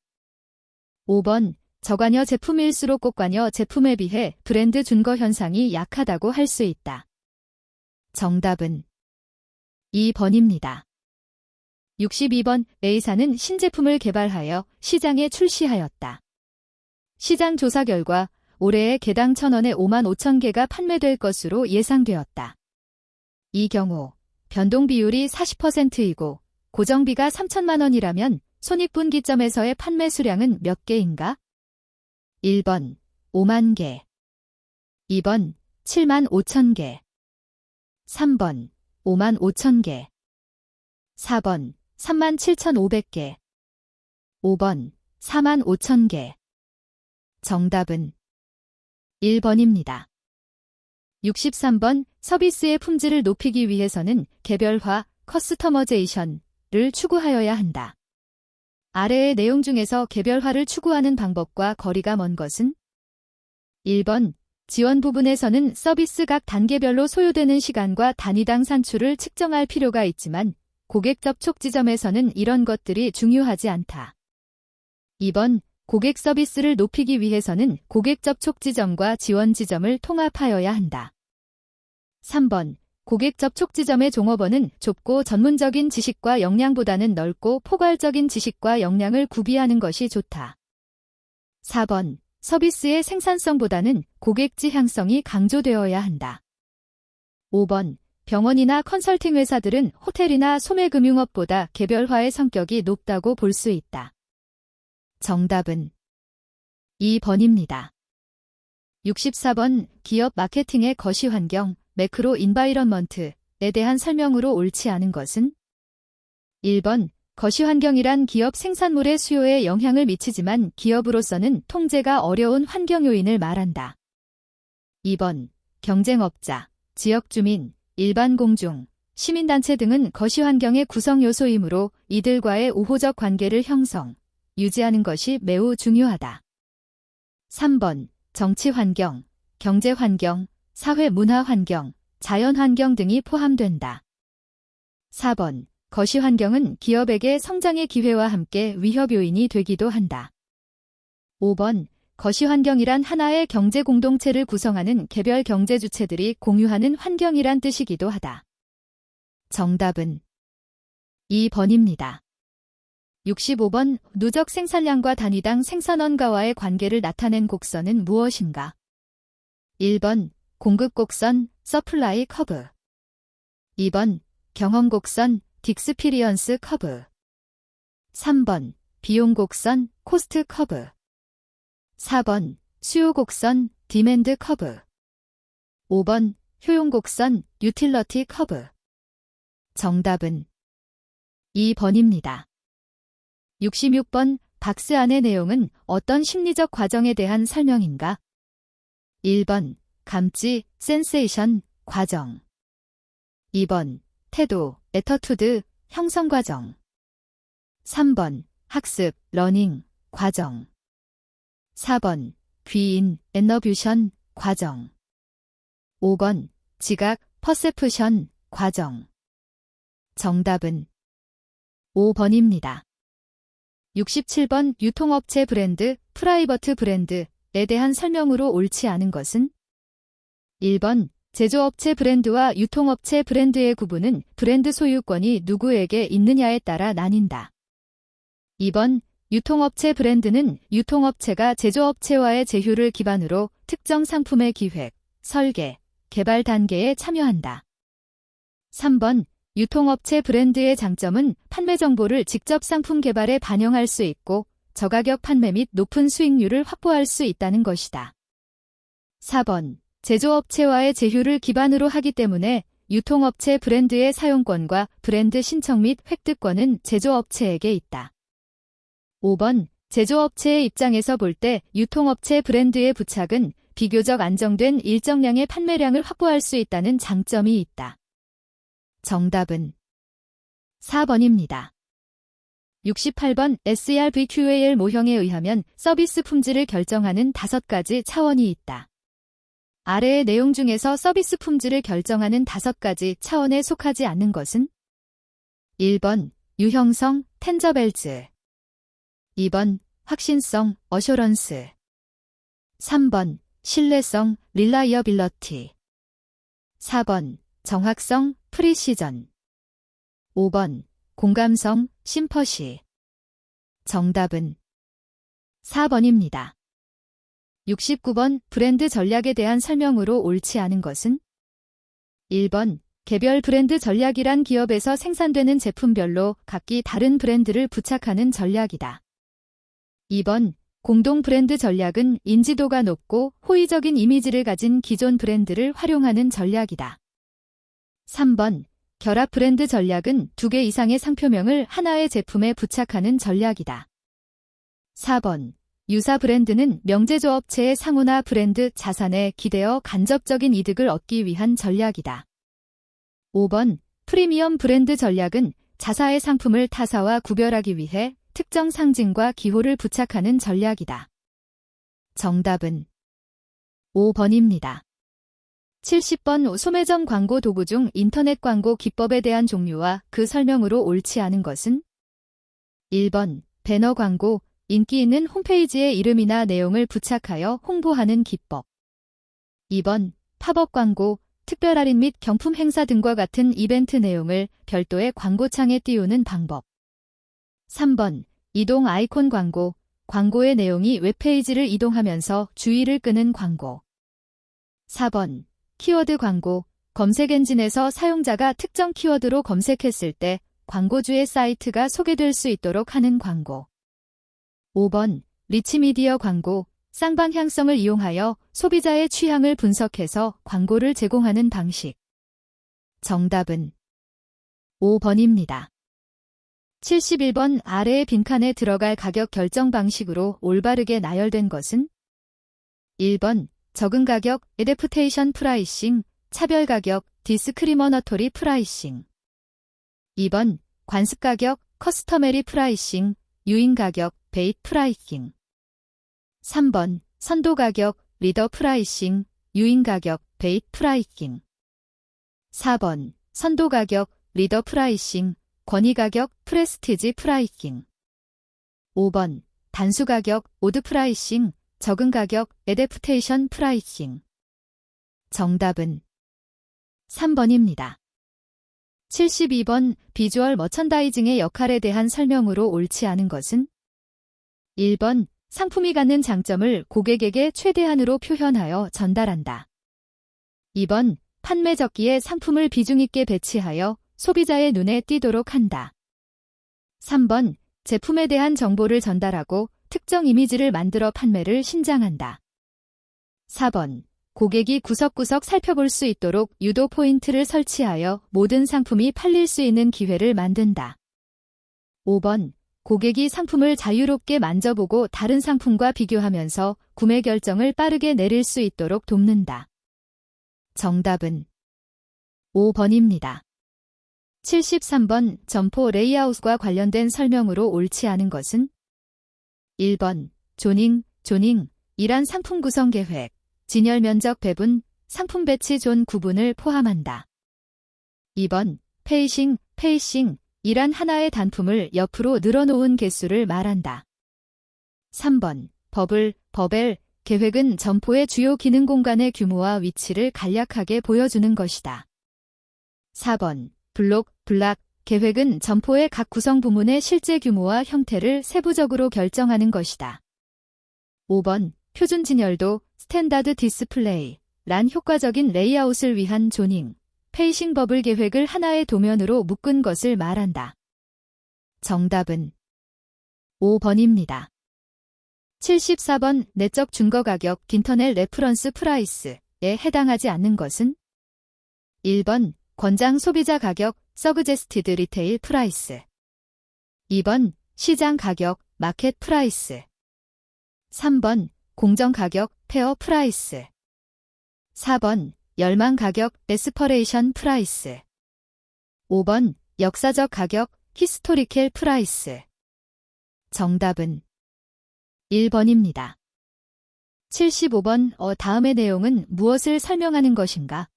5번 저관여 제품일수록 꽃관여 제품에 비해 브랜드 준거 현상이 약하다고 할 수 있다. 정답은 2번입니다. 62번 A사는 신제품을 개발하여 시장에 출시하였다. 시장 조사 결과 올해에 개당 1,000원에 55,000개가 판매될 것으로 예상되었다. 이 경우 변동 비율이 40%이고 고정비가 3천만 원이라면 손익분기점에서의 판매 수량은 몇 개인가? 1번 5만 개 2번 7만 5천 개 3번 5만 5천 개 4번 3만 7,500개 5번 4만 5천 개 정답은 1번입니다. 63번 서비스의 품질을 높이기 위해서는 개별화, 커스터머제이션을 추구하여야 한다. 아래의 내용 중에서 개별화를 추구하는 방법과 거리가 먼 것은 1번 지원 부분에서는 서비스 각 단계별로 소요되는 시간과 단위당 산출을 측정할 필요가 있지만 고객 접촉 지점에서는 이런 것들이 중요하지 않다. 2번 고객 서비스를 높이기 위해서는 고객 접촉 지점과 지원 지점을 통합하여야 한다. 3번 고객 접촉 지점의 종업원은 좁고 전문적인 지식과 역량보다는 넓고 포괄적인 지식과 역량을 구비하는 것이 좋다. 4번 서비스의 생산성보다는 고객 지향성이 강조되어야 한다. 5번. 병원이나 컨설팅 회사들은 호텔이나 소매금융업보다 개별화의 성격이 높다고 볼 수 있다. 정답은 2번입니다. 64번. 기업 마케팅의 거시환경, 매크로 인바이런먼트에 대한 설명으로 옳지 않은 것은? 1번. 거시환경이란 기업 생산물의 수요에 영향을 미치지만 기업으로서는 통제가 어려운 환경 요인을 말한다. 2번. 경쟁업자, 지역주민, 일반 공중, 시민단체 등은 거시환경의 구성 요소이므로 이들과의 우호적 관계를 형성, 유지하는 것이 매우 중요하다. 3번. 정치환경, 경제환경, 사회문화환경, 자연환경 등이 포함된다. 4번. 거시환경은 기업에게 성장의 기회와 함께 위협 요인이 되기도 한다. 5번. 거시환경이란 하나의 경제 공동체를 구성하는 개별 경제 주체들이 공유하는 환경이란 뜻이기도 하다. 정답은 2번입니다. 65번. 누적 생산량과 단위당 생산원가와의 관계를 나타낸 곡선은 무엇인가? 1번. 공급 곡선, 서플라이 커브. 2번. 경험 곡선, 딕스피리언스 커브. 3번. 비용 곡선, 코스트 커브. 4번. 수요 곡선, 디맨드 커브. 5번. 효용 곡선, 유틸러티 커브. 정답은 2번입니다. 66번. 박스 안의 내용은 어떤 심리적 과정에 대한 설명인가? 1번. 감지, 센세이션, 과정. 2번. 태도, 애터투드, 형성 과정. 3번. 학습, 러닝, 과정. 4번. 귀인, 애너뷰션, 과정. 5번. 지각, 퍼세프션, 과정. 정답은 5번입니다. 67번. 유통업체 브랜드, 프라이버트 브랜드에 대한 설명으로 옳지 않은 것은? 1번. 제조업체 브랜드와 유통업체 브랜드의 구분은 브랜드 소유권이 누구에게 있느냐에 따라 나뉜다. 2번. 유통업체 브랜드는 유통업체가 제조업체와의 제휴를 기반으로 특정 상품의 기획, 설계, 개발 단계에 참여한다. 3번. 유통업체 브랜드의 장점은 판매 정보를 직접 상품 개발에 반영할 수 있고 저가격 판매 및 높은 수익률을 확보할 수 있다는 것이다. 4번. 제조업체와의 제휴를 기반으로 하기 때문에 유통업체 브랜드의 사용권과 브랜드 신청 및 획득권은 제조업체에게 있다. 5번. 제조업체의 입장에서 볼 때 유통업체 브랜드의 부착은 비교적 안정된 일정량의 판매량을 확보할 수 있다는 장점이 있다. 정답은 4번입니다. 68번. SRVQAL 모형에 의하면 서비스 품질을 결정하는 5가지 차원이 있다. 아래의 내용 중에서 서비스 품질을 결정하는 5가지 차원에 속하지 않는 것은? 1번. 유형성, 텐저벨즈. 2번. 확신성, 어쇼런스. 3번. 신뢰성, 릴라이어빌러티. 4번. 정확성, 프리시전. 5번. 공감성, 심퍼시. 정답은 4번입니다. 69번. 브랜드 전략에 대한 설명으로 옳지 않은 것은? 1번. 개별 브랜드 전략이란 기업에서 생산되는 제품별로 각기 다른 브랜드를 부착하는 전략이다. 2번. 공동 브랜드 전략은 인지도가 높고 호의적인 이미지를 가진 기존 브랜드를 활용하는 전략이다. 3번. 결합 브랜드 전략은 2개 이상의 상표명을 하나의 제품에 부착하는 전략이다. 4번. 유사 브랜드는 명제조업체의 상호나 브랜드 자산에 기대어 간접적인 이득을 얻기 위한 전략이다. 5번. 프리미엄 브랜드 전략은 자사의 상품을 타사와 구별하기 위해 특정 상징과 기호를 부착하는 전략이다. 정답은 5번입니다. 70번. 소매점 광고 도구 중 인터넷 광고 기법에 대한 종류와 그 설명으로 옳지 않은 것은? 1번. 배너 광고, 인기 있는 홈페이지에 이름이나 내용을 부착하여 홍보하는 기법. 2번. 팝업 광고, 특별 할인 및 경품 행사 등과 같은 이벤트 내용을 별도의 광고창에 띄우는 방법. 3번. 이동 아이콘 광고, 광고의 내용이 웹페이지를 이동하면서 주의를 끄는 광고. 4번. 키워드 광고. 검색 엔진에서 사용자가 특정 키워드로 검색했을 때 광고주의 사이트가 소개될 수 있도록 하는 광고. 5번. 리치미디어 광고. 쌍방향성을 이용하여 소비자의 취향을 분석해서 광고를 제공하는 방식. 정답은 5번입니다. 71번. 아래의 빈칸에 들어갈 가격 결정 방식으로 올바르게 나열된 것은? 1번. 적은 가격, 애대프테이션 프라이싱, 차별 가격, 디스크리머너토리 프라이싱. 2번. 관습 가격, 커스터메리 프라이싱, 유인 가격, 베이트 프라이싱. 3번. 선도 가격, 리더 프라이싱, 유인 가격, 베이트 프라이싱. 4번. 선도 가격, 리더 프라이싱, 권위 가격, 프레스티지 프라이싱. 5번. 단수 가격, 오드 프라이싱, 적은 가격, 애대프테이션 프라이싱. 정답은 3번입니다. 72번. 비주얼 머천다이징의 역할에 대한 설명으로 옳지 않은 것은? 1번. 상품이 갖는 장점을 고객에게 최대한으로 표현하여 전달한다. 2번. 판매 적기에 상품을 비중 있게 배치하여 소비자의 눈에 띄도록 한다. 3번. 제품에 대한 정보를 전달하고 특정 이미지를 만들어 판매를 신장한다. 4번. 고객이 구석구석 살펴볼 수 있도록 유도 포인트를 설치하여 모든 상품이 팔릴 수 있는 기회를 만든다. 5번. 고객이 상품을 자유롭게 만져보고 다른 상품과 비교하면서 구매 결정을 빠르게 내릴 수 있도록 돕는다. 정답은 5번입니다. 73번. 점포 레이아웃과 관련된 설명으로 옳지 않은 것은? 1번. 조닝이란 상품 구성 계획, 진열 면적 배분, 상품 배치 존 구분을 포함한다. 2번. 페이싱이란 하나의 단품을 옆으로 늘어놓은 개수를 말한다. 3번. 버벨, 계획은 점포의 주요 기능 공간의 규모와 위치를 간략하게 보여주는 것이다. 4번. 블락, 계획은 점포의 각 구성 부문의 실제 규모와 형태를 세부적으로 결정하는 것이다. 5번. 표준 진열도, 스탠다드 디스플레이, 란 효과적인 레이아웃을 위한 조닝, 페이싱 버블 계획을 하나의 도면으로 묶은 것을 말한다. 정답은 5번입니다. 74번. 내적 증거 가격, 인터넷 레퍼런스 프라이스에 해당하지 않는 것은? 1번. 권장 소비자 가격, 서그제스티드 리테일 프라이스. 2번. 시장 가격, 마켓 프라이스. 3번. 공정 가격, 페어 프라이스. 4번. 열망 가격, 에스퍼레이션 프라이스. 5번. 역사적 가격, 히스토리켈 프라이스. 정답은 1번입니다. 75번. 다음의 내용은 무엇을 설명하는 것인가?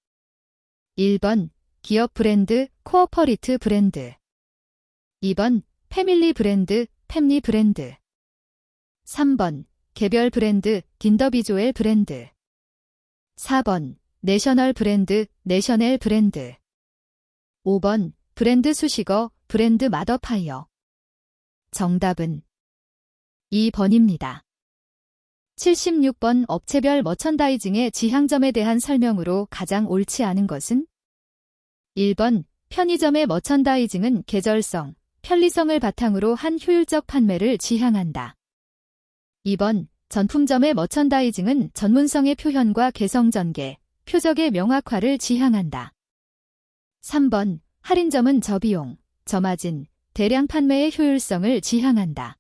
1번. 기업 브랜드, 코어퍼리트 브랜드. 2번. 패밀리 브랜드, 팹리 브랜드. 3번. 개별 브랜드, 딘더비조엘 브랜드. 4번. 내셔널 브랜드, 내셔넬 브랜드. 5번. 브랜드 수식어, 브랜드 마더파이어. 정답은 2번입니다. 76번. 업체별 머천다이징의 지향점에 대한 설명으로 가장 옳지 않은 것은? 1번. 편의점의 머천다이징은 계절성, 편리성을 바탕으로 한 효율적 판매를 지향한다. 2번. 전품점의 머천다이징은 전문성의 표현과 개성 전개, 표적의 명확화를 지향한다. 3번. 할인점은 저비용, 저마진, 대량 판매의 효율성을 지향한다.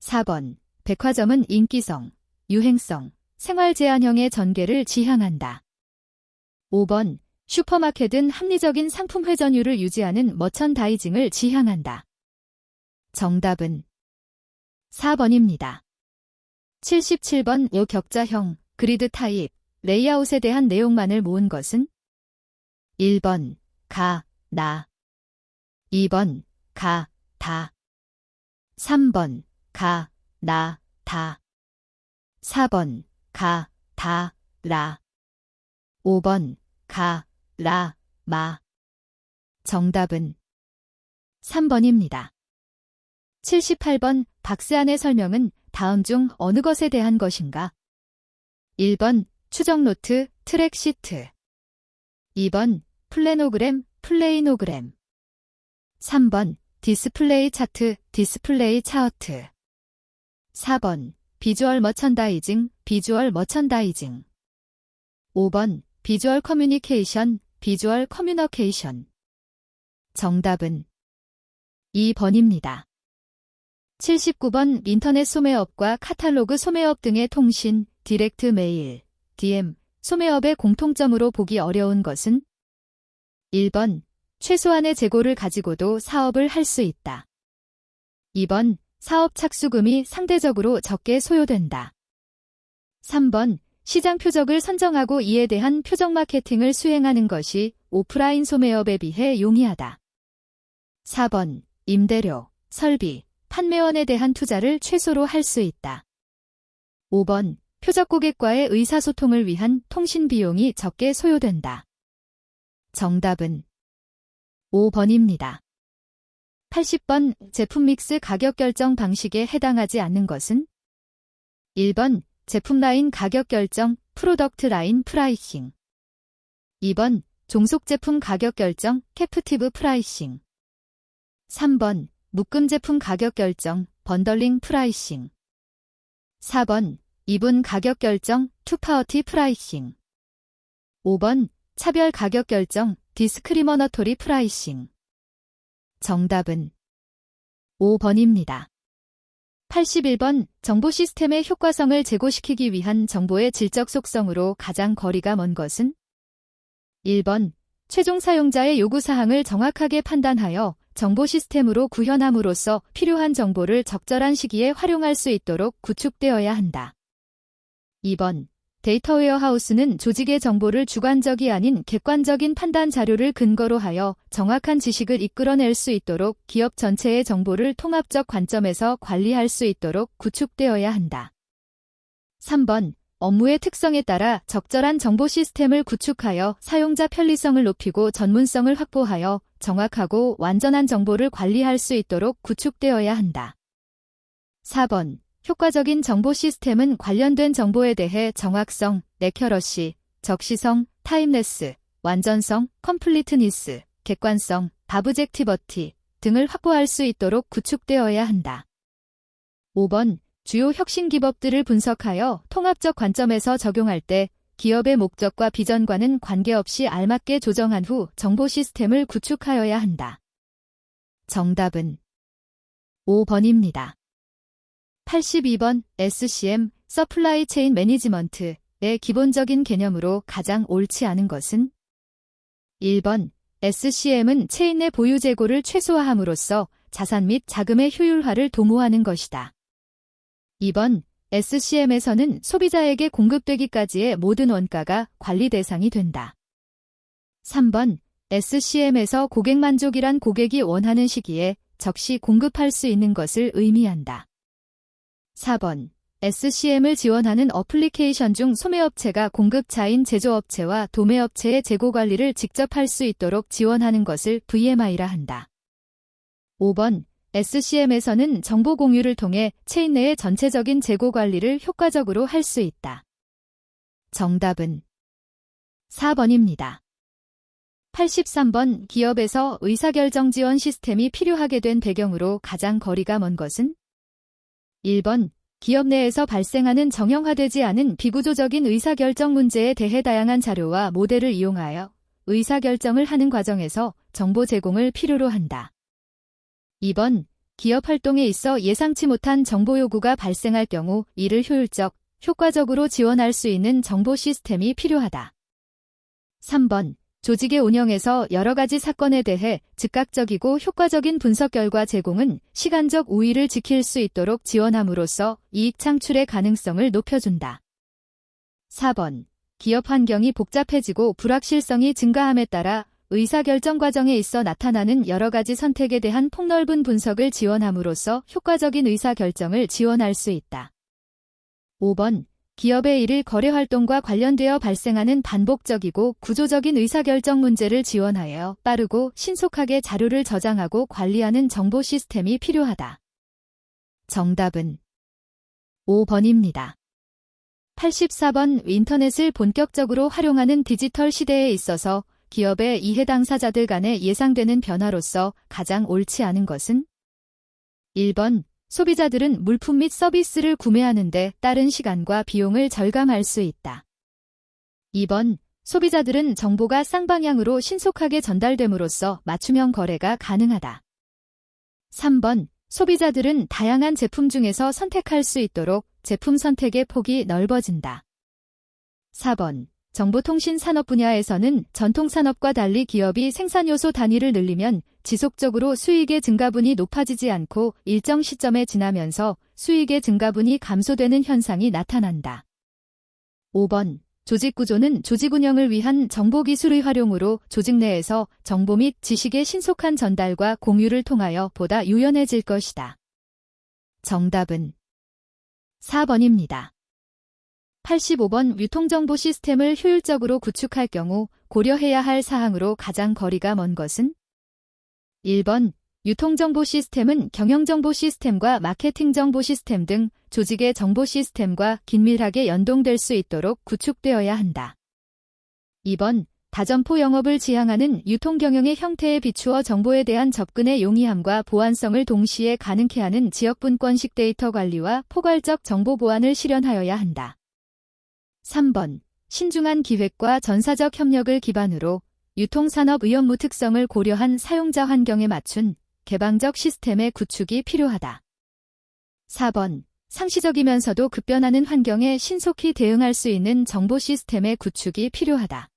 4번. 백화점은 인기성, 유행성, 생활 제한형의 전개를 지향한다. 5번. 슈퍼마켓은 합리적인 상품 회전율을 유지하는 머천다이징을 지향한다. 정답은 4번입니다. 77번. 요격자형, 그리드 타입, 레이아웃에 대한 내용만을 모은 것은? 1번. 가, 나. 2번. 가, 다. 3번. 가, 나, 다. 4번. 가, 다, 라. 5번. 가, 라, 마. 정답은 3번입니다. 78번. 박스 안의 설명은 다음 중 어느 것에 대한 것인가? 1번 추정 노트, 트랙 시트. 2번 플래노그램, 플레이노그램. 3번 디스플레이 차트, 디스플레이 차어트. 4번 비주얼 머천다이징, 비주얼 머천다이징. 5번 비주얼 커뮤니케이션, 비주얼 커뮤니케이션. 정답은 2번입니다. 79번 인터넷 소매업과 카탈로그 소매업 등의 통신, 디렉트 메일, DM, 소매업의 공통점으로 보기 어려운 것은? 1번 최소한의 재고를 가지고도 사업을 할 수 있다. 2번 사업 착수금이 상대적으로 적게 소요된다. 3번 시장 표적을 선정하고 이에 대한 표적 마케팅을 수행하는 것이 오프라인 소매업에 비해 용이하다. 4번 임대료, 설비, 판매원에 대한 투자를 최소로 할 수 있다. 5번 표적 고객과의 의사소통을 위한 통신 비용이 적게 소요된다. 정답은 5번입니다. 80번 제품 믹스 가격 결정 방식에 해당하지 않는 것은? 1번 제품 라인 가격 결정, 프로덕트 라인 프라이싱. 2번 종속 제품 가격 결정, 캡티브 프라이싱. 3번 묶음 제품 가격 결정, 번들링 프라이싱. 4번 이분 가격 결정, 투파워티 프라이싱. 5번 차별 가격 결정, 디스크리미너토리 프라이싱. 정답은 5번입니다. 81번 정보 시스템의 효과성을 제고시키기 위한 정보의 질적 속성으로 가장 거리가 먼 것은? 1번 최종 사용자의 요구사항을 정확하게 판단하여 정보 시스템으로 구현함으로써 필요한 정보를 적절한 시기에 활용할 수 있도록 구축되어야 한다. 2번 데이터 웨어하우스는 조직의 정보를 주관적이 아닌 객관적인 판단 자료를 근거로 하여 정확한 지식을 이끌어낼 수 있도록 기업 전체의 정보를 통합적 관점에서 관리할 수 있도록 구축되어야 한다. 3번 업무의 특성에 따라 적절한 정보 시스템을 구축하여 사용자 편리성을 높이고 전문성을 확보하여 정확하고 완전한 정보를 관리할 수 있도록 구축되어야 한다. 4번 효과적인 정보 시스템은 관련된 정보에 대해 정확성, 레큐러시, 적시성, 타임레스, 완전성, 컴플리트니스, 객관성, 바브젝티버티 등을 확보할 수 있도록 구축되어야 한다. 5번 주요 혁신 기법들을 분석하여 통합적 관점에서 적용할 때 기업의 목적과 비전과는 관계없이 알맞게 조정한 후 정보 시스템을 구축하여야 한다. 정답은 5번입니다. 82번 SCM, 서플라이 체인 매니지먼트의 기본적인 개념으로 가장 옳지 않은 것은? 1번 SCM은 체인 내 보유 재고를 최소화함으로써 자산 및 자금의 효율화를 도모하는 것이다. 2번 SCM에서는 소비자에게 공급되기까지의 모든 원가가 관리 대상이 된다. 3번 SCM에서 고객 만족이란 고객이 원하는 시기에 적시 공급할 수 있는 것을 의미한다. 4번 SCM을 지원하는 어플리케이션 중 소매업체가 공급자인 제조업체와 도매업체의 재고 관리를 직접 할 수 있도록 지원하는 것을 VMI라 한다. 5번 SCM에서는 정보 공유를 통해 체인 내의 전체적인 재고 관리를 효과적으로 할 수 있다. 정답은 4번입니다. 83번 기업에서 의사결정 지원 시스템이 필요하게 된 배경으로 가장 거리가 먼 것은? 1번 기업 내에서 발생하는 정형화되지 않은 비구조적인 의사결정 문제에 대해 다양한 자료와 모델을 이용하여 의사결정을 하는 과정에서 정보 제공을 필요로 한다. 2번 기업 활동에 있어 예상치 못한 정보 요구가 발생할 경우 이를 효율적, 효과적으로 지원할 수 있는 정보 시스템이 필요하다. 3번 조직의 운영에서 여러 가지 사건에 대해 즉각적이고 효과적인 분석 결과 제공은 시간적 우위를 지킬 수 있도록 지원함으로써 이익 창출의 가능성을 높여준다. 4번 기업 환경이 복잡해지고 불확실성이 증가함에 따라 의사결정 과정에 있어 나타나는 여러 가지 선택에 대한 폭넓은 분석을 지원함으로써 효과적인 의사결정을 지원할 수 있다. 5번 기업의 일일 거래 활동과 관련되어 발생하는 반복적이고 구조적인 의사결정 문제를 지원하여 빠르고 신속하게 자료를 저장하고 관리하는 정보 시스템이 필요하다. 정답은 5번입니다. 84번 인터넷을 본격적으로 활용하는 디지털 시대에 있어서 기업의 이해 당사자들 간의 예상되는 변화로서 가장 옳지 않은 것은? 1번 소비자들은 물품 및 서비스를 구매하는데 따른 시간과 비용을 절감할 수 있다. 2번 소비자들은 정보가 쌍방향으로 신속하게 전달됨으로써 맞춤형 거래가 가능하다. 3번 소비자들은 다양한 제품 중에서 선택할 수 있도록 제품 선택의 폭이 넓어진다. 4번 정보통신 산업 분야에서는 전통산업과 달리 기업이 생산 요소 단위를 늘리면 지속적으로 수익의 증가분이 높아지지 않고 일정 시점에 지나면서 수익의 증가분이 감소되는 현상이 나타난다. 5번 조직 구조는 조직 운영을 위한 정보기술의 활용으로 조직 내에서 정보 및 지식의 신속한 전달과 공유를 통하여 보다 유연해질 것이다. 정답은 4번입니다. 85번 유통정보 시스템을 효율적으로 구축할 경우 고려해야 할 사항으로 가장 거리가 먼 것은? 1번 유통정보 시스템은 경영정보 시스템과 마케팅정보 시스템 등 조직의 정보 시스템과 긴밀하게 연동될 수 있도록 구축되어야 한다. 2번 다점포 영업을 지향하는 유통경영의 형태에 비추어 정보에 대한 접근의 용이함과 보안성을 동시에 가능케 하는 지역분권식 데이터 관리와 포괄적 정보 보안을 실현하여야 한다. 3번 신중한 기획과 전사적 협력을 기반으로 유통산업 위험무 특성을 고려한 사용자 환경에 맞춘 개방적 시스템의 구축이 필요하다. 4번 상시적이면서도 급변하는 환경에 신속히 대응할 수 있는 정보 시스템의 구축이 필요하다.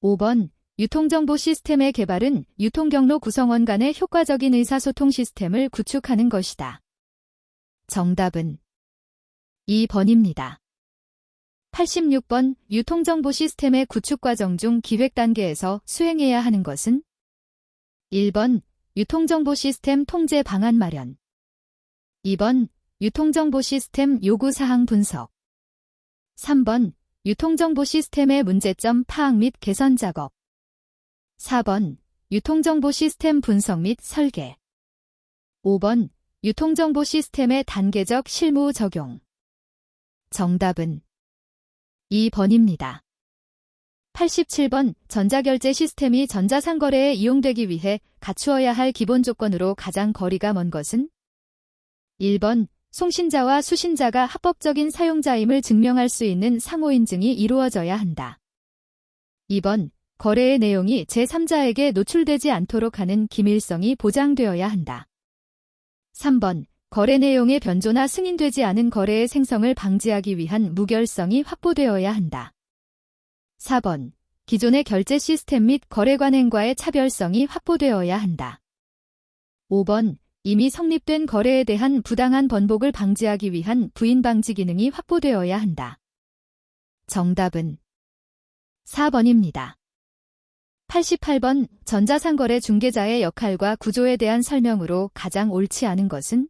5번 유통정보 시스템의 개발은 유통경로 구성원 간의 효과적인 의사소통 시스템을 구축하는 것이다. 정답은 2번입니다. 86번 유통정보 시스템의 구축 과정 중 기획 단계에서 수행해야 하는 것은? 1번 유통정보 시스템 통제 방안 마련. 2번 유통정보 시스템 요구사항 분석. 3번 유통정보 시스템의 문제점 파악 및 개선 작업. 4번 유통정보 시스템 분석 및 설계. 5번 유통정보 시스템의 단계적 실무 적용. 정답은 2번입니다. 87번 전자결제 시스템이 전자상거래에 이용되기 위해 갖추어야 할 기본 조건으로 가장 거리가 먼 것은? 1번 송신자와 수신자가 합법적인 사용자임을 증명할 수 있는 상호인증이 이루어져야 한다. 2번 거래의 내용이 제3자에게 노출되지 않도록 하는 기밀성이 보장되어야 한다. 3번 거래 내용의 변조나 승인되지 않은 거래의 생성을 방지하기 위한 무결성이 확보되어야 한다. 4번 기존의 결제 시스템 및 거래 관행과의 차별성이 확보되어야 한다. 5번 이미 성립된 거래에 대한 부당한 번복을 방지하기 위한 부인 방지 기능이 확보되어야 한다. 정답은 4번입니다. 88번 전자상거래 중개자의 역할과 구조에 대한 설명으로 가장 옳지 않은 것은?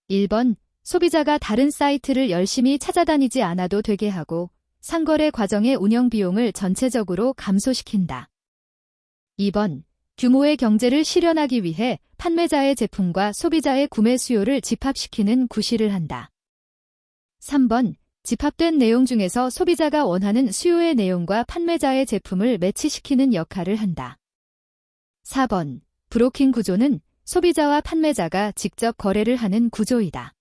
1번 소비자가 다른 사이트를 열심히 찾아다니지 않아도 되게 하고 상거래 과정의 운영 비용을 전체적으로 감소시킨다. 2번 규모의 경제를 실현하기 위해 판매자의 제품과 소비자의 구매 수요를 집합시키는 구실을 한다. 3번 집합된 내용 중에서 소비자가 원하는 수요의 내용과 판매자의 제품을 매치시키는 역할을 한다. 4번 브로킹 구조는 소비자와 판매자가 직접 거래를 하는 구조이다.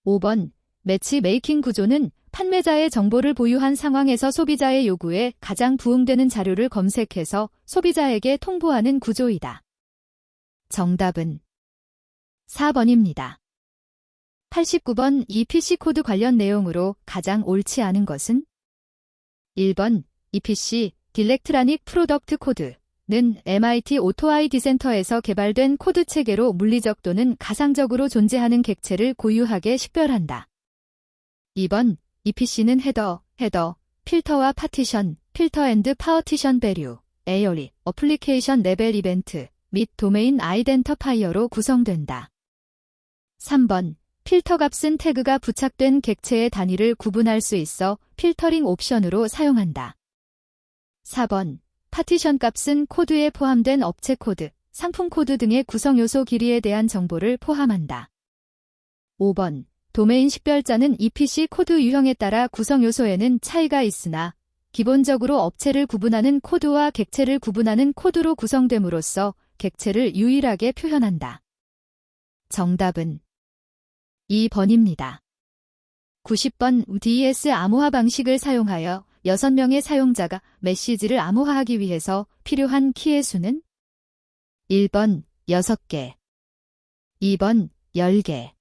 5번 매치 메이킹 구조는 판매자의 정보를 보유한 상황에서 소비자의 요구에 가장 부응되는 자료를 검색해서 소비자에게 통보하는 구조이다. 정답은 4번입니다. 89번 EPC 코드 관련 내용으로 가장 옳지 않은 것은? 1번 EPC 딜렉트라닉 프로덕트 코드는 MIT 오토아이디 센터에서 개발된 코드 체계로 물리적 또는 가상적으로 존재하는 객체를 고유하게 식별한다. 2번 EPC는 헤더, 필터와 파티션, 필터 앤드 파어티션 배류, 에어리, 어플리케이션 레벨 이벤트 및 도메인 아이덴터파이어로 구성된다. 3번 필터 값은 태그가 부착된 객체의 단위를 구분할 수 있어 필터링 옵션으로 사용한다. 4번 파티션 값은 코드에 포함된 업체 코드, 상품 코드 등의 구성 요소 길이에 대한 정보를 포함한다. 5번. 도메인 식별자는 EPC 코드 유형에 따라 구성 요소에는 차이가 있으나 기본적으로 업체를 구분하는 코드와 객체를 구분하는 코드로 구성됨으로써 객체를 유일하게 표현한다. 정답은 2번입니다. 90번. DES 암호화 방식을 사용하여 6명의 사용자가 메시지를 암호화하기 위해서 필요한 키의 수는? 1번 6개, 2번 10개,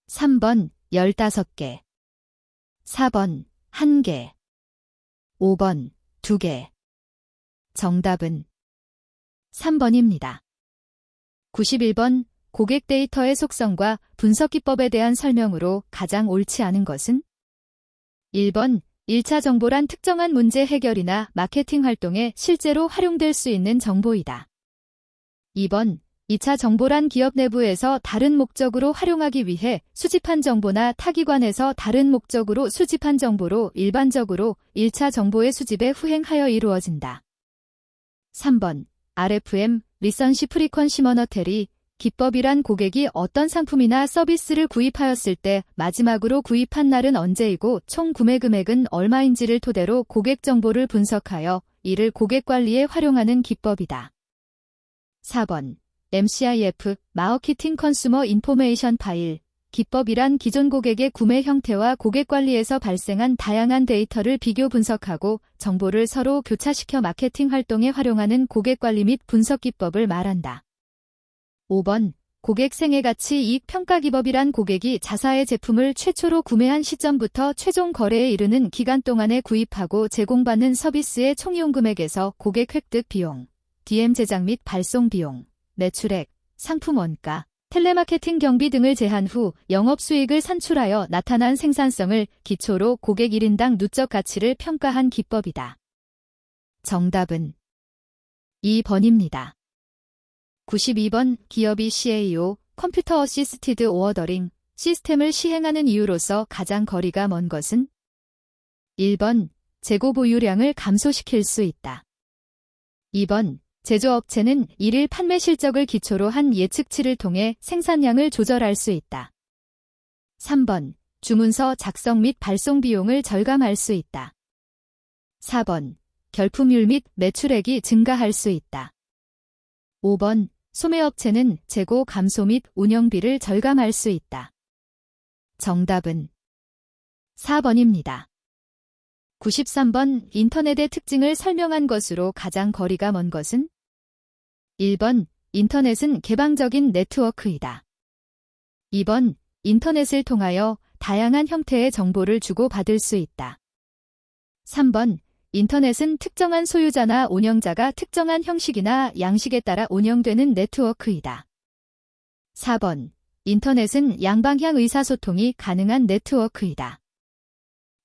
3번 15개, 4번 1개, 5번 2개. 정답은 3번입니다. 91번. 고객 데이터의 속성과 분석 기법에 대한 설명으로 가장 옳지 않은 것은? 1번. 1차 정보란 특정한 문제 해결이나 마케팅 활동에 실제로 활용될 수 있는 정보이다. 2번. 2차 정보란 기업 내부에서 다른 목적으로 활용하기 위해 수집한 정보나 타기관에서 다른 목적으로 수집한 정보로 일반적으로 1차 정보의 수집에 후행하여 이루어진다. 3번. RFM, 리선시 프리퀀시 모너터리, 기법이란 고객이 어떤 상품이나 서비스를 구입하였을 때 마지막으로 구입한 날은 언제이고 총 구매 금액은 얼마인지를 토대로 고객 정보를 분석하여 이를 고객 관리에 활용하는 기법이다. 4번. MCIF, 마케팅 컨슈머 인포메이션 파일, 기법이란 기존 고객의 구매 형태와 고객 관리에서 발생한 다양한 데이터를 비교 분석하고 정보를 서로 교차시켜 마케팅 활동에 활용하는 고객 관리 및 분석 기법을 말한다. 5번. 고객 생애가치 이익 평가 기법이란 고객이 자사의 제품을 최초로 구매한 시점부터 최종 거래에 이르는 기간 동안에 구입하고 제공받는 서비스의 총이용 금액에서 고객 획득 비용, DM 제작 및 발송 비용, 매출액, 상품 원가, 텔레마케팅 경비 등을 제한 후 영업수익을 산출하여 나타난 생산성을 기초로 고객 1인당 누적 가치를 평가한 기법이다. 정답은 2번입니다. 92번. 기업이 CAO, 컴퓨터 어시스티드 오어더링, 시스템을 시행하는 이유로서 가장 거리가 먼 것은? 1번. 재고 보유량을 감소시킬 수 있다. 2번. 제조업체는 일일 판매 실적을 기초로 한 예측치를 통해 생산량을 조절할 수 있다. 3번. 주문서 작성 및 발송 비용을 절감할 수 있다. 4번. 결품율 및 매출액이 증가할 수 있다. 5번. 소매업체는 재고 감소 및 운영비를 절감할 수 있다. 정답은 4번입니다. 93번. 인터넷의 특징을 설명한 것으로 가장 거리가 먼 것은? 1번. 인터넷은 개방적인 네트워크이다. 2번. 인터넷을 통하여 다양한 형태의 정보를 주고받을 수 있다. 3번. 인터넷은 특정한 소유자나 운영자가 특정한 형식이나 양식에 따라 운영되는 네트워크이다. 4번. 인터넷은 양방향 의사소통이 가능한 네트워크이다.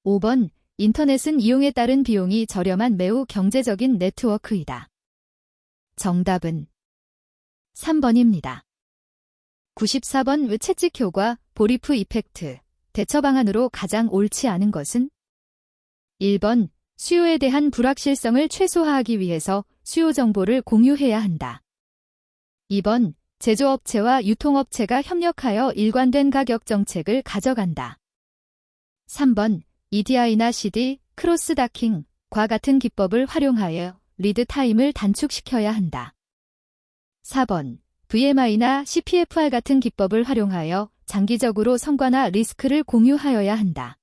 5번. 인터넷은 이용에 따른 비용이 저렴한 매우 경제적인 네트워크이다. 정답은 3번입니다. 94번. 채찍 효과, 보리프 이펙트, 대처 방안으로 가장 옳지 않은 것은? 1번. 수요에 대한 불확실성을 최소화하기 위해서 수요 정보를 공유해야 한다. 2번. 제조업체와 유통업체가 협력하여 일관된 가격 정책을 가져간다. 3번. EDI나 CD, 크로스 다킹과 같은 기법을 활용하여 리드 타임을 단축시켜야 한다. 4번. VMI나 CPFR 같은 기법을 활용하여 장기적으로 성과나 리스크를 공유하여야 한다.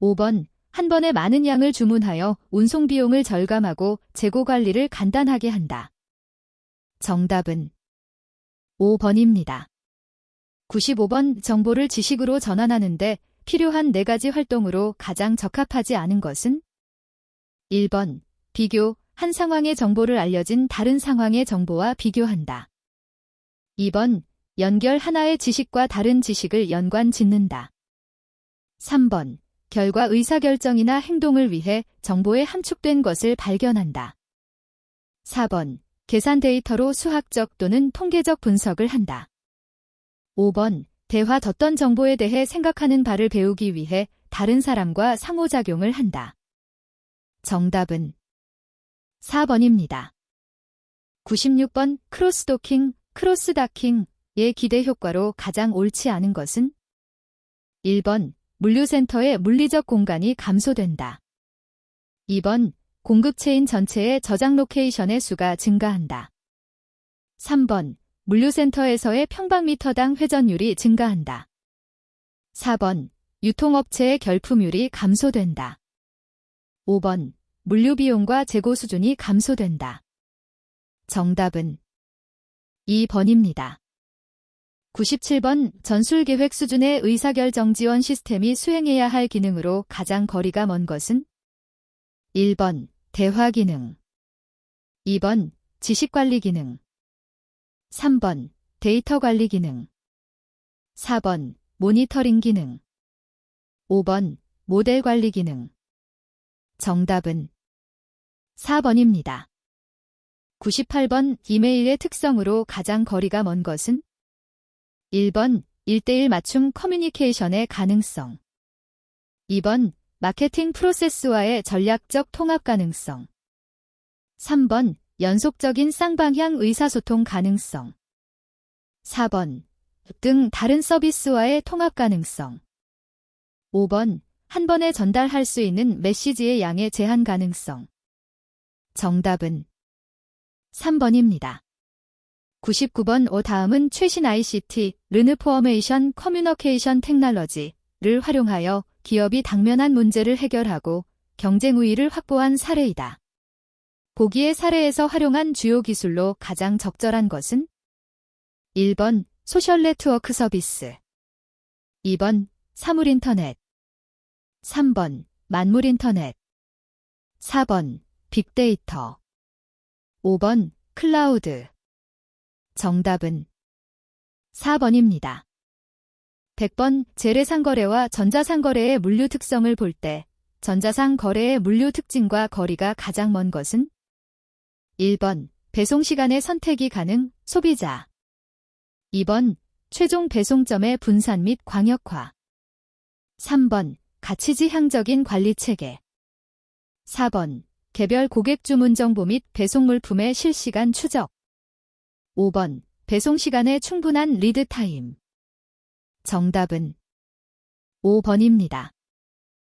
5번. 한 번에 많은 양을 주문하여 운송 비용을 절감하고 재고 관리를 간단하게 한다. 정답은 5번입니다. 95번. 정보를 지식으로 전환하는데 필요한 4가지 활동으로 가장 적합하지 않은 것은? 1번. 비교, 한 상황의 정보를 알려진 다른 상황의 정보와 비교한다. 2번. 연결, 하나의 지식과 다른 지식을 연관 짓는다. 3번. 결과 의사결정이나 행동을 위해 정보의 함축된 것을 발견한다. 4번. 계산 데이터로 수학적 또는 통계적 분석을 한다. 5번. 대화 덧던 정보에 대해 생각하는 바를 배우기 위해 다른 사람과 상호작용을 한다. 정답은 4번입니다. 96번. 크로스도킹, 크로스다킹, 기대 효과로 가장 옳지 않은 것은? 1번, 물류센터의 물리적 공간이 감소된다. 2번, 공급체인 전체의 저장 로케이션의 수가 증가한다. 3번, 물류센터에서의 평방미터당 회전율이 증가한다. 4번, 유통업체의 결품율이 감소된다. 5번, 물류비용과 재고 수준이 감소된다. 정답은 2번입니다. 97번, 전술계획 수준의 의사결정 지원 시스템이 수행해야 할 기능으로 가장 거리가 먼 것은? 1번, 대화 기능. 2번, 지식관리 기능. 3번, 데이터 관리 기능. 4번, 모니터링 기능. 5번, 모델 관리 기능. 정답은 4번입니다. 98번, 이메일의 특성으로 가장 거리가 먼 것은? 1번, 1:1 맞춤 커뮤니케이션의 가능성. 2번, 마케팅 프로세스와의 전략적 통합 가능성. 3번, 연속적인 쌍방향 의사소통 가능성. 4번, 등 다른 서비스와의 통합 가능성. 5번, 한 번에 전달할 수 있는 메시지의 양의 제한 가능성. 정답은 3번입니다. 99번, 다음은 최신 ICT, 르느포어메이션 커뮤니케이션 테크놀로지를 활용하여 기업이 당면한 문제를 해결하고 경쟁 우위를 확보한 사례이다. 보기의 사례에서 활용한 주요 기술로 가장 적절한 것은? 1번, 소셜 네트워크 서비스. 2번, 사물인터넷. 3번, 만물인터넷. 4번, 빅데이터. 5번, 클라우드. 정답은 4번입니다. 100번, 재래상거래와 전자상거래의 물류 특성을 볼 때 전자상거래의 물류 특징과 거리가 가장 먼 것은? 1번, 배송시간의 선택이 가능, 소비자. 2번, 최종 배송점의 분산 및 광역화. 3번, 가치지향적인 관리체계. 4번, 개별 고객 주문 정보 및 배송 물품의 실시간 추적. 5번, 배송시간의 충분한 리드타임. 정답은 5번입니다.